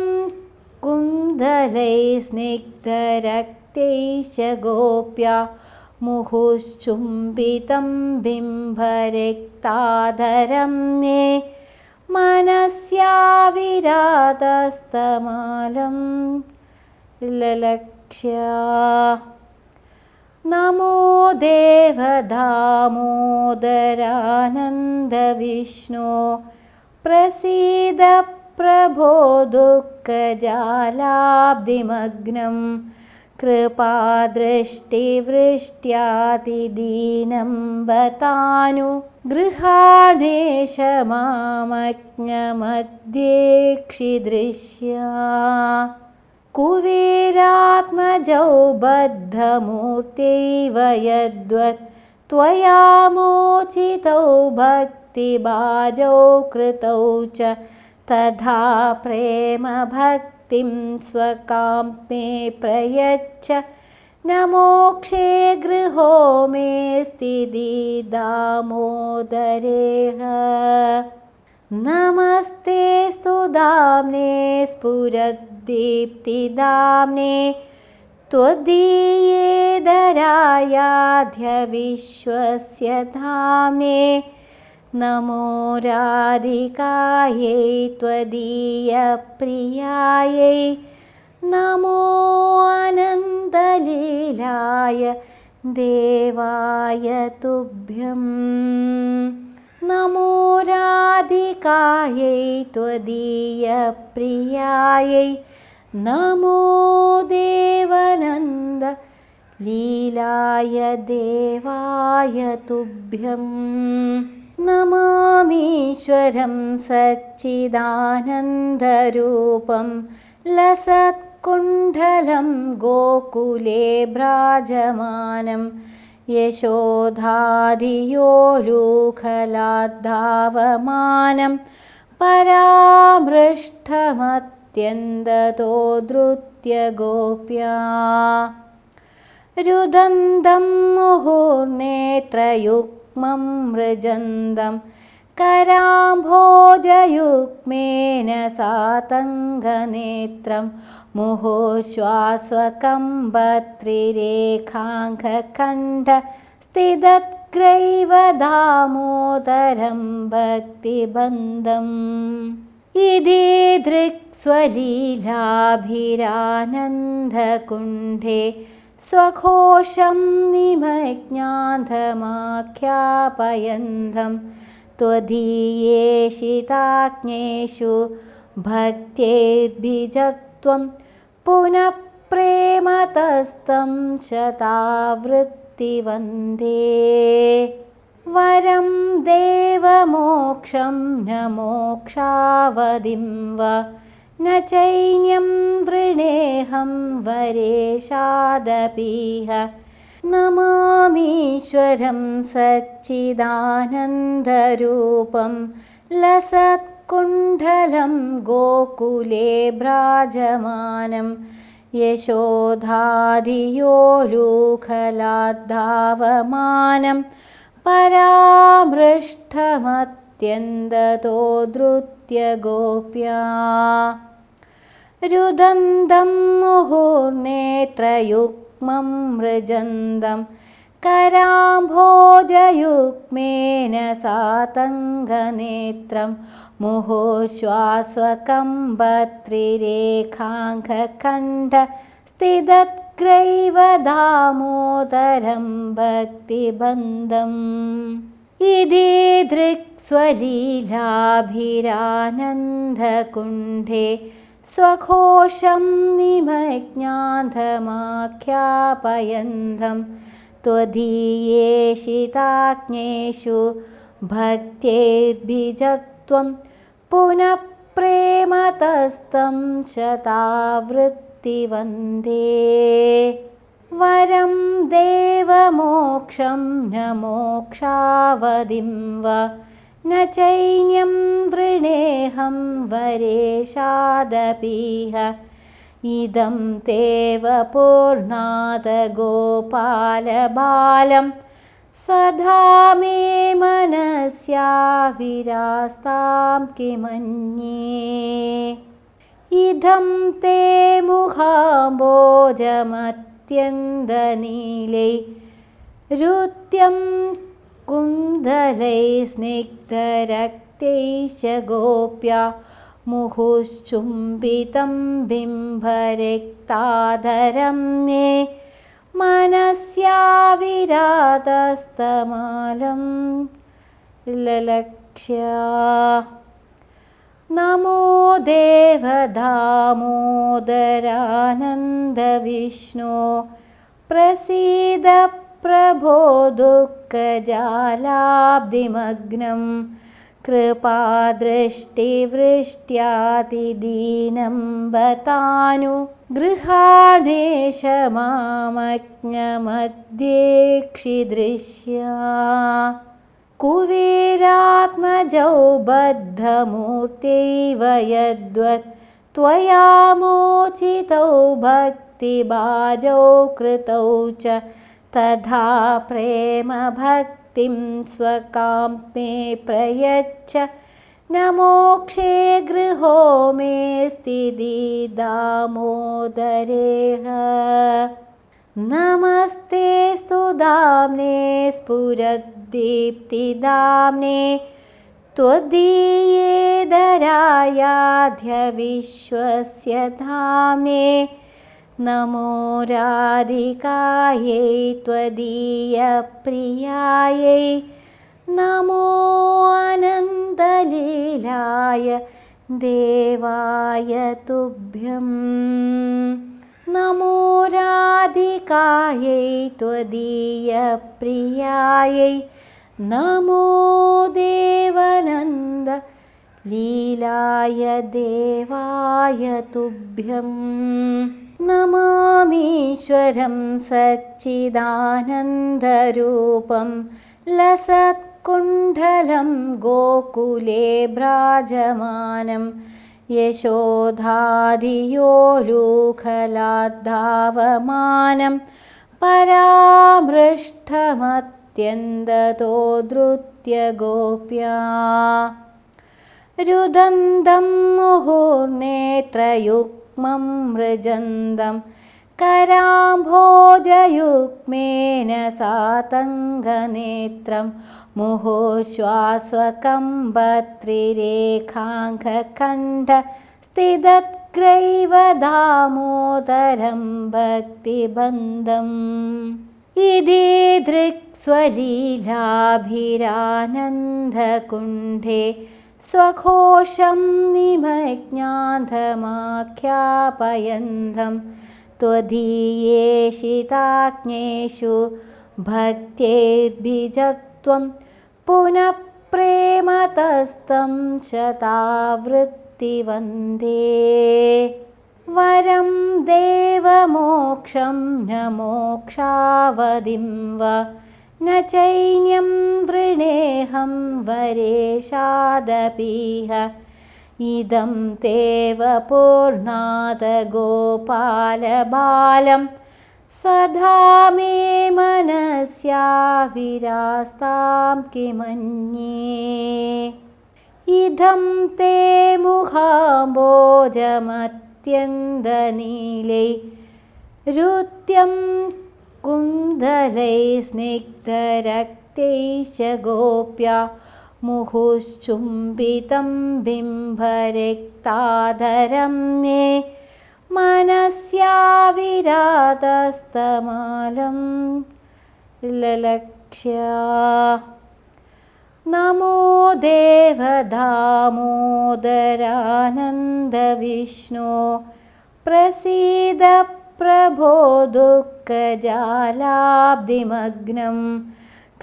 കുണ്ഡലൈ സ്നിഗ്ധരക്തൈശ്ച ഗോപ്യാ മുഹുശ്ചുംബിതം ബിംബരക്താധരം മേ മനസ്യാവിരാതസ്തമാലം ലലക്ഷ്യ. നമോ ദേവദാമോദരാനന്ദവിഷ്ണോ പ്രസീദ പ്രഭോ ദുഃഖജാലാബ്ധിമഗ്നം കൃപാദൃഷ്ടിവൃഷ്ട്യാതിദീനം ബതാനു ഗൃഹാണേശ മാമജ്ഞമധ്യേക്ഷിദൃശ്യാ. കുവേരാത്മജൗ ബദ്ധമൂർത്തൈവ യദ്വത് ത്വയാ മോചിതൗ ഭക്തിഭാജൗ കൃതൗ ച തഥാ പ്രേമഭക്തിം സ്വകാം മേ പ്രയച്ഛ. ന മോക്ഷേ ഗൃഹോ മേ സ്ഥിതി ദാമോദരേഹ. നമസ്തേസ്തു ദാംനേ സ്ഫുരദ്ദീപ്തിദാംനേ ത്വദീയേതരായാധ്യ വിശ്വസ്യ ധാംനേ. നമോ രാധികായൈ ത്വദീയപ്രിയായൈ നമോ അനന്തലീലായ ദേവായ തുഭ്യം. നമോ രാധികായൈ ത്വദീയപ്രിയായൈ നമോ ദേവനന്ദ ലീലായ ദേവായ തുഭ്യം. നമാമീശ്വരം സച്ചിദാനന്ദരൂപം ലസത്കുണ്ഡലം ഗോകുലേ ഭ്രാജമാനം യശോധാധിയോലൂഖലാദ്ധാവമാനം പരാമൃഷ്ടമത്യന്തതോ ധൃത്യ ഗോപ്യാ. രുദന്തം മുഹുർനേത്രയുഗ്മം മൃജന്തം കരാംഭോജയുഗ്മേന സാതംഗനേത്രം മുഹുശ്വാസ്വകമ്പത്രിരേഖാംഘഖണ്ഡ സ്ഥിതത്ഗ്രൈവ ദാമോദരം ഭക്തിബന്ധം. ഇതി ദൃക്സ്വലീലാഭിരാനന്ദകുണ്ഠേ സ്വഘോഷം നിമജ്ഞാന്ധമാഖ്യാപയന്തം ത്വദീയേഷിതാജ്ഞേഷു ഭക്തേർഭിജത്വം പുനഃ പ്രേമതസ്തം ശതാവൃത്തിവന്ദേ. വരം ദേവമോക്ഷം ന മോക്ഷാവതിം വ ന ചൈന്യം വൃണേഹം വരേഷാദപീഹ നമാമീശ്വരം സച്ചിദാനന്ദരൂപം ലസത്കുണ്ഡലം ഗോകുലേ ഭ്രാജമാനം യശോധാധിയോലൂഖലാദ്ധാവമാനം പരാമൃഷ്ടമത്യന്തതോ ധൃത്യ ഗോപ്യാ രുദന്തം മുഹുർനേത്രയുഗ്മം മൃജന്തം കരാംഭോജയുഗ്മേന സാതംഗനേത്രം മുഹുർശ്വാസ്വകമ്പത്രിരേഖാംഘഖണ്ഡ സ്ഥിതത്ഗ്രൈവ ദാമോദരം ഭക്തിബന്ധം ഇതി ദൃക്സ്വലീലാഭിരാനന്ദകുണ്ഠേ സ്വഘോഷം നിമജ്ഞാന്ധമാഖ്യാപയന്തം ത്വദീയേഷിതാജ്ഞേഷു ഭക്തേർബിജത്വം പുനഃ പ്രേമതസ്തം ശതാവൃത്തി വന്ദേ വരം ദേവമോക്ഷം ന മോക്ഷാവതിം വ ന ചൈന്യം വൃണേഹം വരേഷാദപീഹ ഇദം തേവ പൂർണ്ണാത ഗോപാലബാലം സദാ മേ മനസ്യാവിരാസ്താം കിമന്യേ ഇദം തേ മുഖാംബോജമത്യന്തനീലൈ രുത്യം കുണ്ഡലൈ സ്നിഗ്ധരക്തൈശ്ച ഗോപ്യാ മുഹുശ്ചുംബിതം ബിംബരക്താധരം മേ മനസ്യാവിരാതസ്തമാലം ലലക്ഷ്യ നമോ ദേവദാമോദരാനന്ദവിഷ്ണു പ്രസീദ പ്രഭോ ദുഃഖജാലാബ്ധിമഗ്നം കൃപാദൃഷ്ടിവൃഷ്ട്യാതിദീനം ബതാനു ഗൃഹാണേശ മാമജ്ഞമദ്യേക്ഷിദൃശ്യാ കുവേരാത്മജൗ ബദ്ധമൂർത്തൈവ യദ്വത് ത്വയാ മോചിതൗ ഭക്തിഭാജൗ കൃതൗ ച തഥാ പ്രേമഭക്തിം സ്വകാം മേ പ്രയച്ഛ ന മോക്ഷേ ഗൃഹോ മേ സ്ഥിതി ദാമോദരേഹ നമസ്തേ സ്തുദാംനേ സ്ഫുരദ്ദീപ്തിദാംനേ त्वदीयेदरायाध्य विश्वस्य धाम्ने नमो राधिकायै त्वदीयप्रियायै नमो अनन्तलीलाय देवाय तुभ्यं नमो राधिकायै त्वदीयप्रियायै नमो देवानन्द लीलाय देवाय तुभ्यं नमामीश्वरं सच्चिदानन्दरूपं लसत्कुण्डलं गोकुले भ्राजमानं यशोधाधियोलूखलाद्धावमानं परामृष्टमत्यन्ततो धृत्य गोप्या रुदन्तं मुहुर्नेत्रयुग्मं मृजन्दं कराम्भोजयुग्मेन सातङ्गनेत्रं मुहुर्श्वास्वकम्बत्रिरेखाङ्घखण्ड स्थितत्ग्रैव दामोदरं भक्तिबन्धम् इति दृक्स्वलीलाभिरानन्दकुण्ठे स्वघोषं निमज्ञान्धमाख्यापयन्तं त्वदीयेषिताज्ञेषु भक्त्यैर्बीजत्वं पुनः प्रेमतस्तं शतावृत्तिवन्दे वरं देवमोक्षं न मोक्षावधिं वा न चैन्यं वृणेऽहं वरेशादपीह इदं तेव पूर्णात् गोपालबालं सदा मे मनस्याविरास्तां किमन्ये इदं ते मुखाम्बोजमत्यन्दनीलै रुत्यं कुण्डलै स्निग्धरक्तैश्च गोप्या मुहुश्चुम्बितं बिम्बरिक्ताधरं मे मनस्याविरातस्तमालं ललक्ष्य नमो देवदामोदरानन्दविष्णो प्रसीद प्रभो दुःखजालाब्धिमग्नं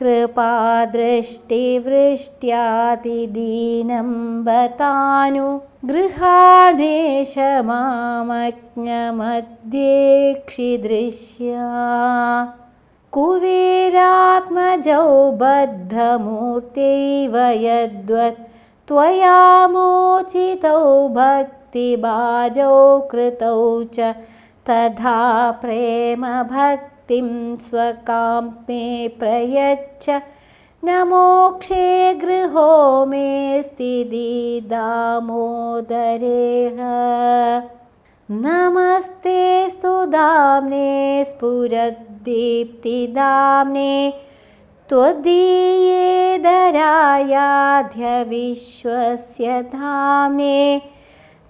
कृपादृष्टिवृष्ट्यातिदीनं बतानु गृहाणेश मामज्ञमध्येक्षिदृश्या कुबेरात्मजौ बद्धमूर्त्यैव यद्वत् त्वया मोचितौ भक्तिभाजौ कृतौ च तथा प्रेमभक्तिं स्वकां मे प्रयच्छ न मोक्षे गृहो मे स्थितिः दामोदरेह नमस्तेऽस्तु दाम्ने स्फुरद्दीप्तिदाम्ने त्वदीयेदरायाध्य विश्वस्य धाम्ने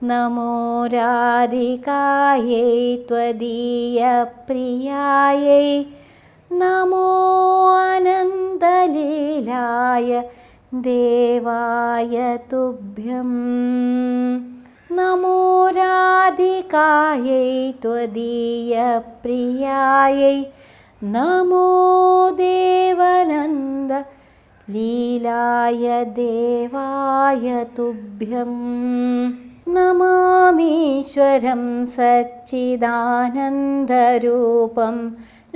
नमो राधिकायै त्वदीयप्रियायै नमो अनन्तलीलाय देवाय तुभ्यं नमो राधिकायै त्वदीयप्रियायै नमो देवानन्द लीलाय देवाय तुभ्यं नमामीश्वरं सच्चिदानन्दरूपं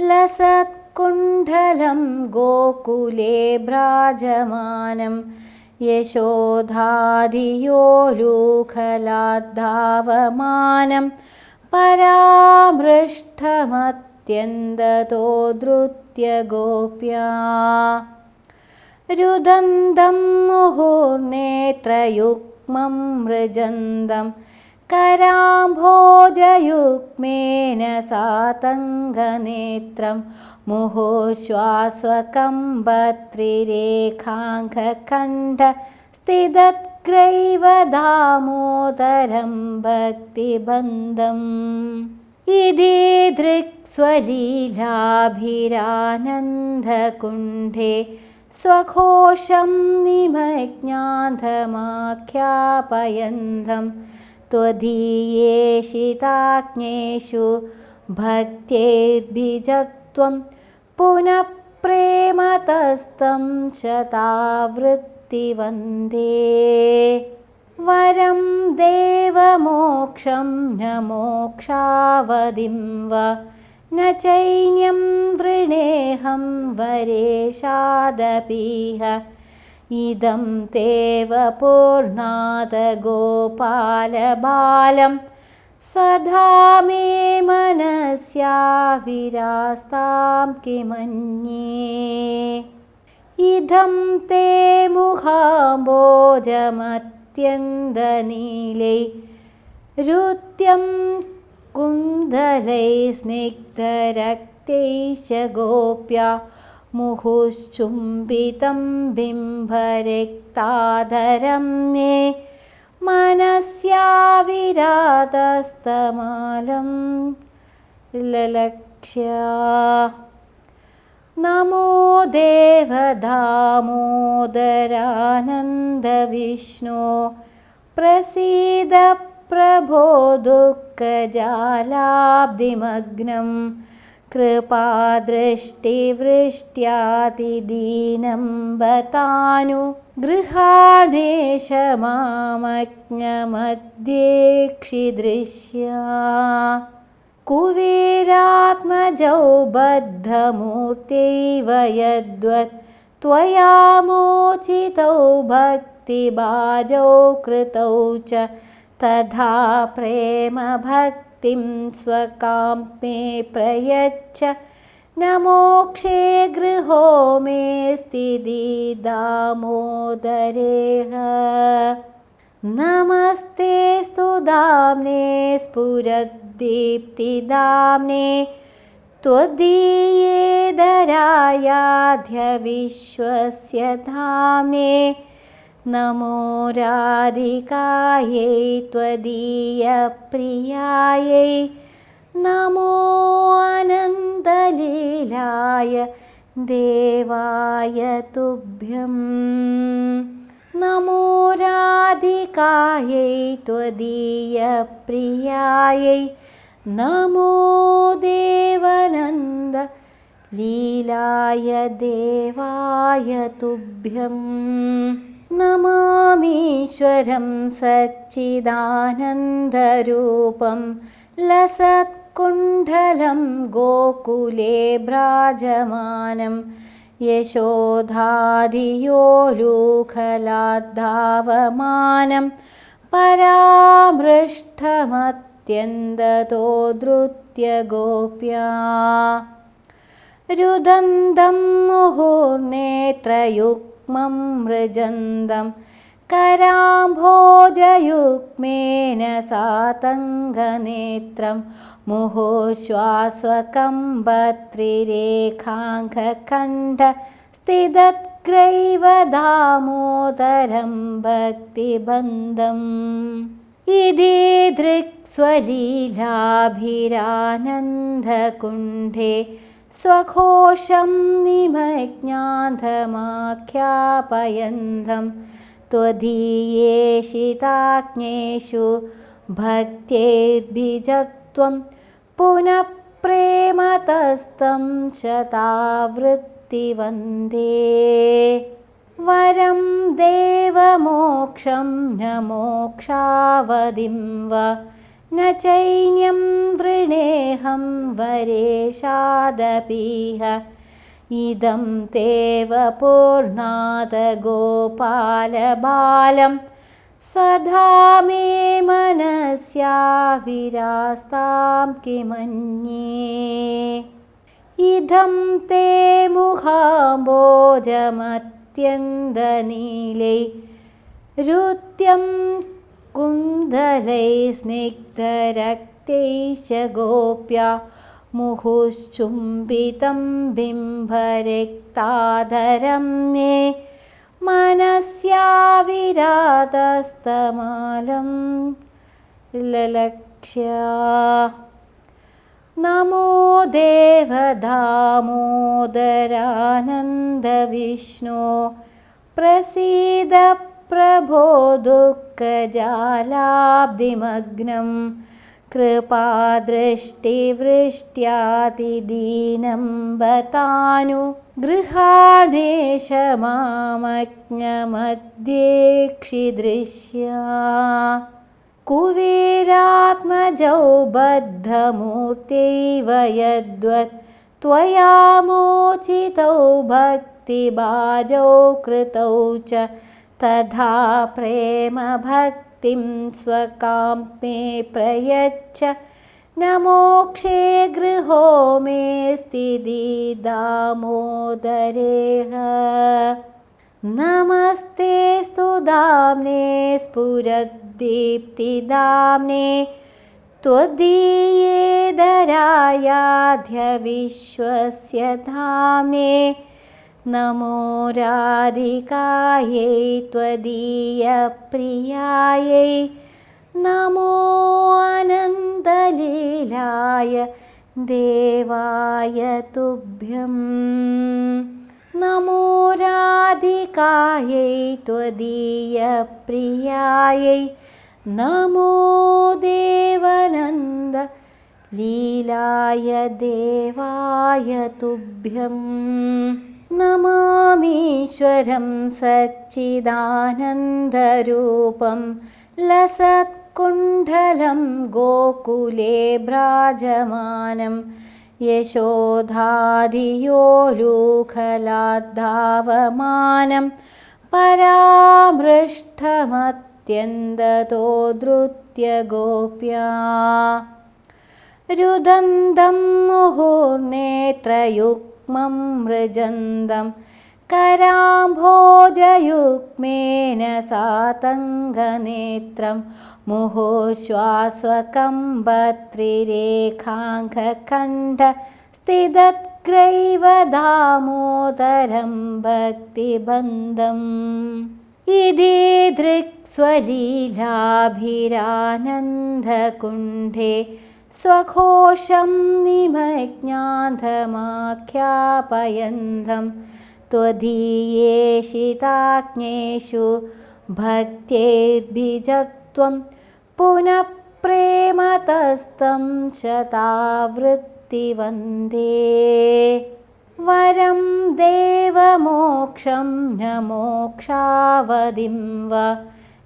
लसत्कुण्डलं गोकुले भ्राजमानं यशोधाधियोलुखलाद्धावमानं परामृष्टमत्यन्ततो धृत्य गोप्या रुदन्तं मुहुर्नेत्रयुग्मं मृजन्दं कराम्भोजयुग्मेन सातङ्गनेत्रं मुहुश्वास्वकं भत्रिरेखाङ्कण्ठ स्थितत्ग्रैव दामोदरं भक्तिबन्धम् इति दृक्स्वलीलाभिरानन्दकुण्ठे स्वघोषं निमज्ञान्तमाख्यापयन्तं त्वदीयेषिताज्ञेषु भक्त्यैर्भिजत्वं पुनः प्रेमतस्तं शतावृत्तिवन्दे वरं देवमोक्षं न मोक्षावधिं वा न चैन्यं वृणेऽहं वरेशादपीह इदं तेव पूर्णात् गोपालबालं सदा मे मनस्याविरास्तां किमन्ये इदं ते मुखाम्बोजमत्यन्दनीलै रुत्यं कुण्डलै स्निग्धरक्तैश्च गोप्या मुहुश्चुम्बितं बिम्बरिक्ताधरं मे मनस्याविरातस्तमालं ललक्ष्य नमो देवदामोदरानन्दविष्णो प्रसीद प्रभो दुःखजालाब्धिमग्नं कृपादृष्टिवृष्ट्यातिदीनं बतानु गृहाणेश मामज्ञमध्येक्षिदृश्या कुबेरात्मजौ बद्धमूर्त्यैव यद्वत् त्वया मोचितौ भक्तिभाजौ कृतौ च तथा प्रेमभक्तिं स्वकां मे प्रयच्छ न मोक्षे गृहो मेऽस्ति दामोदरेह नमस्तेऽस्तु दाम्ने स्फुरद्दीप्तिदाम्ने त्वदीयेदरायाध्य विश्वस्य धाम्ने नमो राधिकायै त्वदीयप्रियायै नमो अनन्तलीलाय देवाय तुभ्यं नमो राधिकायै त्वदीयप्रियायै नमो देवानन्द लीलाय देवाय तुभ्यं नमामीश्वरं सच्चिदानन्दरूपं लसत्कुण्डलं गोकुले भ्राजमानं यशोधाधियोलूखलाद्धावमानं परामृष्टमत्यन्ततो धृत्य गोप्या रुदन्तं मुहुर्नेत्रयुग्मं मृजन्दं कराम्भोजयुग्मेन सातङ्गनेत्रं मुहुश्वास्वकं भत्रिरेखाङ्कण्ठ स्थितत्ग्रैव दामोदरं भक्तिबन्धम् इति दृक्स्वलीलाभिरानन्दकुण्ठे स्वघोषं निमज्ञान्तमाख्यापयन्तं त्वदीयेषिताज्ञेषु भक्त्यैर्भिजत्वं पुनः प्रेमतस्तं शतावृत्तिवन्दे वरं देवमोक्षं न मोक्षावधिं वा न चैन्यं वृणेऽहं वरेशादपीह इदं तेव पूर्णात् गोपालबालं सदा मे मनस्याविरास्तां किमन्ये इदं ते मुखाम्बोजमत्यन्तनीलै रुत्यं कुन्दलै स्निग्धरक्तैश्च गोप्या मुहुश्चुम्बितं बिम्बरिक्ताधरं मे मनस्याविरातस्तमालं ललक्ष्य नमो देवदामोदरानन्दविष्णो प्रसीद प्रभो दुःखजालाब्धिमग्नं कृपादृष्टिवृष्ट्यातिदीनं बतानु गृहाणेश मामज्ञमध्येक्षिदृश्या कुबेरात्मजौ बद्धमूर्त्यैव यद्वत् त्वया मोचितौ भक्तिभाजौ कृतौ च तथा प्रेमभक्तिं स्वकां मे प्रयच्छ न मोक्षे गृहो मेऽस्ति दामोदरेह नमस्तेऽस्तु दाम्ने स्फुरद्दीप्तिदाम्ने त्वदीयेदरायाध्य विश्वस्य धाम्ने नमो राधिकायै त्वदीयप्रियायै नमो अनन्तलीलाय देवाय तुभ्यं नमो राधिकायै त्वदीयप्रियायै नमो देवानन्द लीलाय देवाय तुभ्यं नमामीश्वरं सच्चिदानन्दरूपं लसत्कुण्डलं गोकुले भ्राजमानं यशोधाधियोलूखलाद्धावमानं परामृष्टमत्यन्दतो धृत्य गोप्या रुदन्तं मुहुर्नेत्रयुग्मं मृजन्दं कराम्भोजयुग्मेन सातङ्गनेत्रं मुहुर्श्वास्वकं भत्रिरेखाङ्कण्ठ स्थितत्ग्रैव दामोदरं भक्तिबन्धम् इति दृक्स्वलीलाभिरानन्दकुण्ठे स्वघोषं निमज्ञान्तमाख्यापयन्तं त्वदीयेषिताज्ञेषु भक्त्यैर्भिजत्वं पुनः प्रेमतस्तं शतावृत्तिवन्दे वरं देवमोक्षं न मोक्षावधिं वा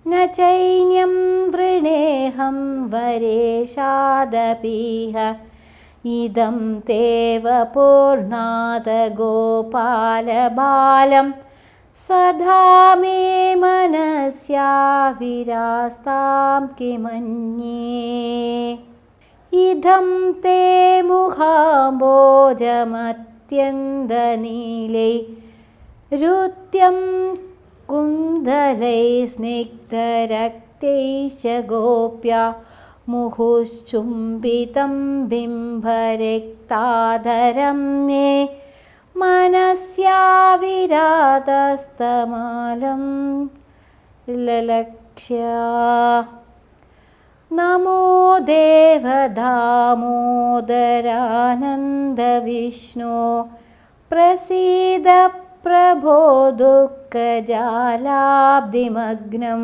न चैन्यं वृणेऽहं वरेशादपीह इदं तेव पूर्णादगोपालबालं सदा मे मनस्याविरास्तां किमन्ये इदं ते मुखाम्बोजमत्यन्दनीलै रुत्यं कुन्दलै स्निग्धरक्तैश्च गोप्या मुहुश्चुम्बितं बिम्बरक्ताधरं मे मनस्याविरातस्तमालं ललक्ष्या नमो देवदामोदरानन्दविष्णो प्रसीद प्रभो दुःखजालाब्धिमग्नं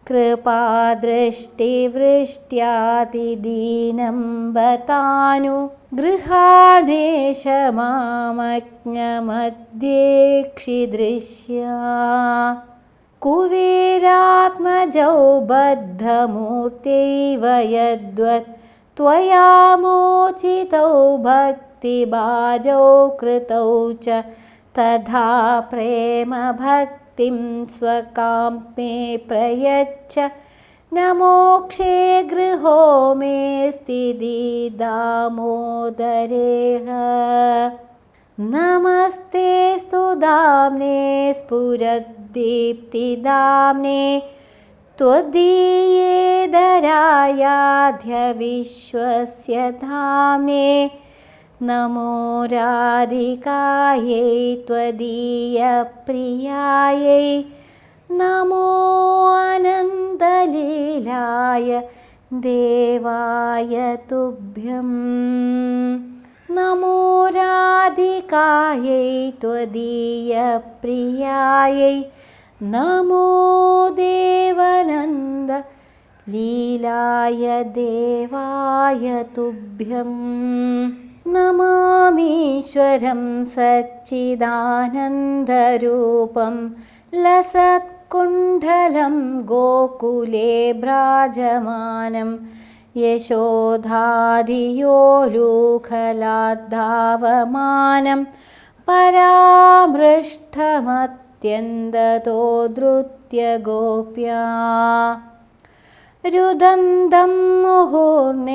कृपादृष्टिवृष्ट्यातिदीनं बतानु गृहाणेश मामज्ञमध्येक्षिदृश्या कुबेरात्मजौ बद्धमूर्त्यैव यद्वत् त्वया मोचितौ भक्तिभाजौ कृतौ च तथा प्रेमभक्तिं स्वकां मे प्रयच्छ न मोक्षे गृहो मे स्थितिः दामोदरेह नमस्तेऽस्तु दाम्ने स्फुरद्दीप्तिदाम्ने त्वदीये दरायाध्यविश्वस्य धाम्ने नमो राधिकायै त्वदीयप्रियायै नमो अनन्तलीलाय देवाय तुभ्यं नमो राधिकायै त्वदीयप्रियायै नमो देवानन्द लीलाय देवाय तुभ्यं नमामीश्वरं सच्चिदानन्दरूपं लसत्कुण्डलं गोकुले भ्राजमानं यशोधाधियोलूखलाद्धावमानं परामृष्टमत्यन्दतो धृत्य गोप्या रुदन्तं मुहुर्नेत्रयुग्मं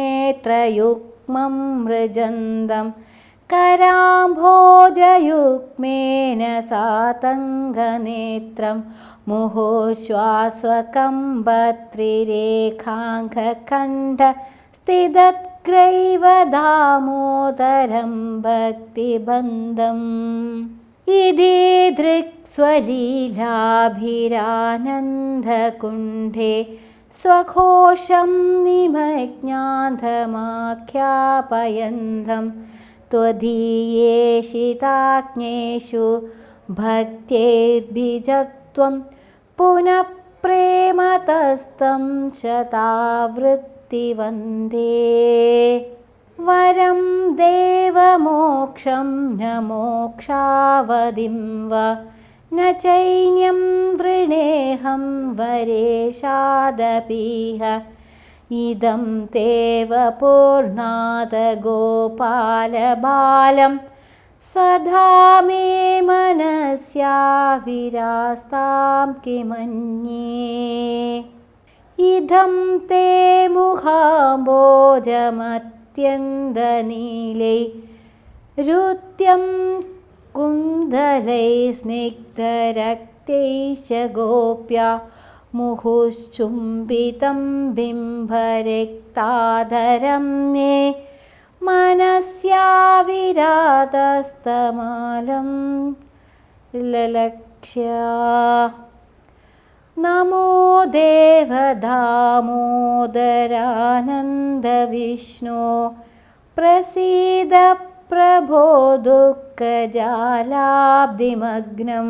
मृजन्दं कराम्भोजयुग्मेन सातङ्गनेत्रं मुहुश्वास्वकं भत्रिरेखाङ्कण्ठ स्थितत्ग्रैव दामोदरं भक्तिबन्धम् इति दृक्स्वलीलाभिरानन्दकुण्ठे स्वघोषं निमज्ञान्तमाख्यापयन्तं त्वदीयेषिताज्ञेषु भक्त्यैर्भिजत्वं पुनः प्रेमतस्तं शतावृत्तिवन्दे वरं देवमोक्षं न मोक्षावधिं वा न चैन्यं वृणेऽहं वरेशादपीह इदं तेव पूर्णाद गोपालबालं सदा मे मनस्याविरास्तां किमन्ये इदं ते मुखाम्बोजमत्यन्दनीलै रुत्यं कुन्दलै स्निग्धरक्तैश्च गोप्या मुहुश्चुम्बितं बिम्बरिक्ताधरं मे मनस्याविरातस्तमालं ललक्ष्या नमो देवदामोदरानन्दविष्णो प्रसीद प्रभो दुःखजालाब्धिमग्नं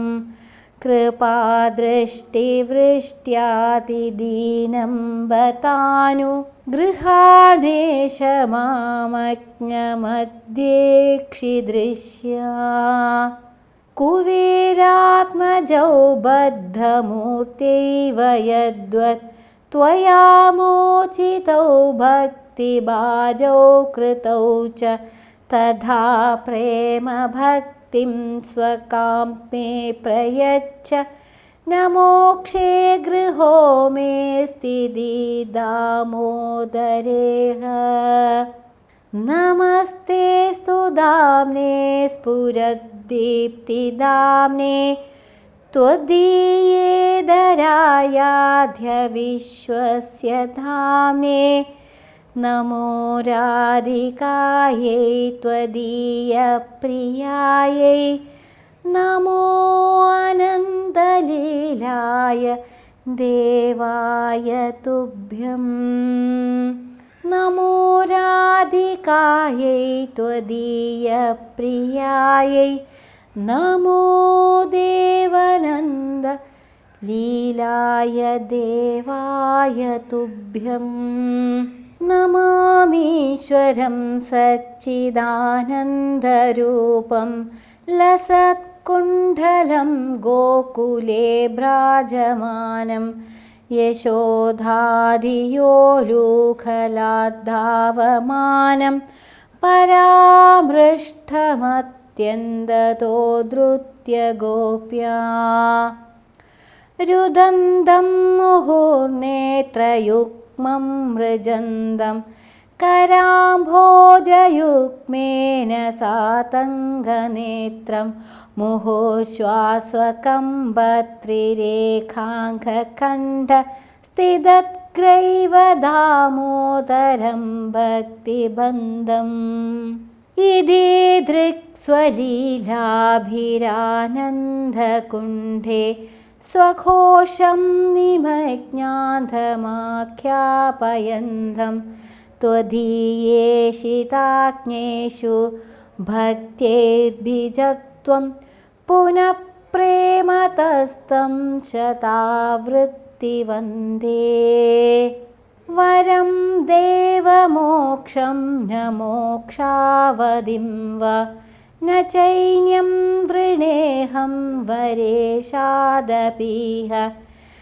कृपादृष्टिवृष्ट्यातिदीनं बतानु गृहाणेश मामज्ञमध्येक्षिदृश्या कुबेरात्मजौ बद्धमूर्त्यैव यद्वत् त्वया मोचितौ भक्तिबाजौ कृतौ च तथा प्रेमभक्तिं स्वकां मे प्रयच्छ न मोक्षे गृहो मेऽस्ति दामोदरेह नमस्तेऽस्तु दाम्ने स्फुरद्दीप्तिदाम्ने त्वदीयेदरायाध्य विश्वस्य धाम्ने नमो राधिकायै त्वदीयप्रियायै नमो अनन्तलीलाय देवाय तुभ्यं नमो राधिकायै त्वदीयप्रियायै नमो देवानन्द लीलाय देवाय तुभ्यं नमामीश्वरं सच्चिदानन्दरूपं लसत्कुण्डलं गोकुले भ्राजमानं यशोधाधियोलूखलाद्धावमानं परामृष्टमत्यन्दतो धृत्य गोप्या रुदन्तं मुहुर्नेत्रयुग्मं मृजन्दं कराम्भोजयुग्मेन सातङ्गनेत्रं मुहुश्वास्वकं भत्रिरेखाङ्कण्ठ स्थितत्ग्रैव दामोदरं भक्तिबन्धम् इति दृक्स्वलीलाभिरानन्दकुण्ठे स्वघोषं निमज्ञान्धमाख्यापयन्तं त्वदीयेषिताज्ञेषु भक्त्यैर्भिजत्वं पुनः प्रेमतस्तं शतावृत्तिवन्दे वरं देवमोक्षं न मोक्षावधिं वा न चैन्यं वृणेऽहं वरेशादपीह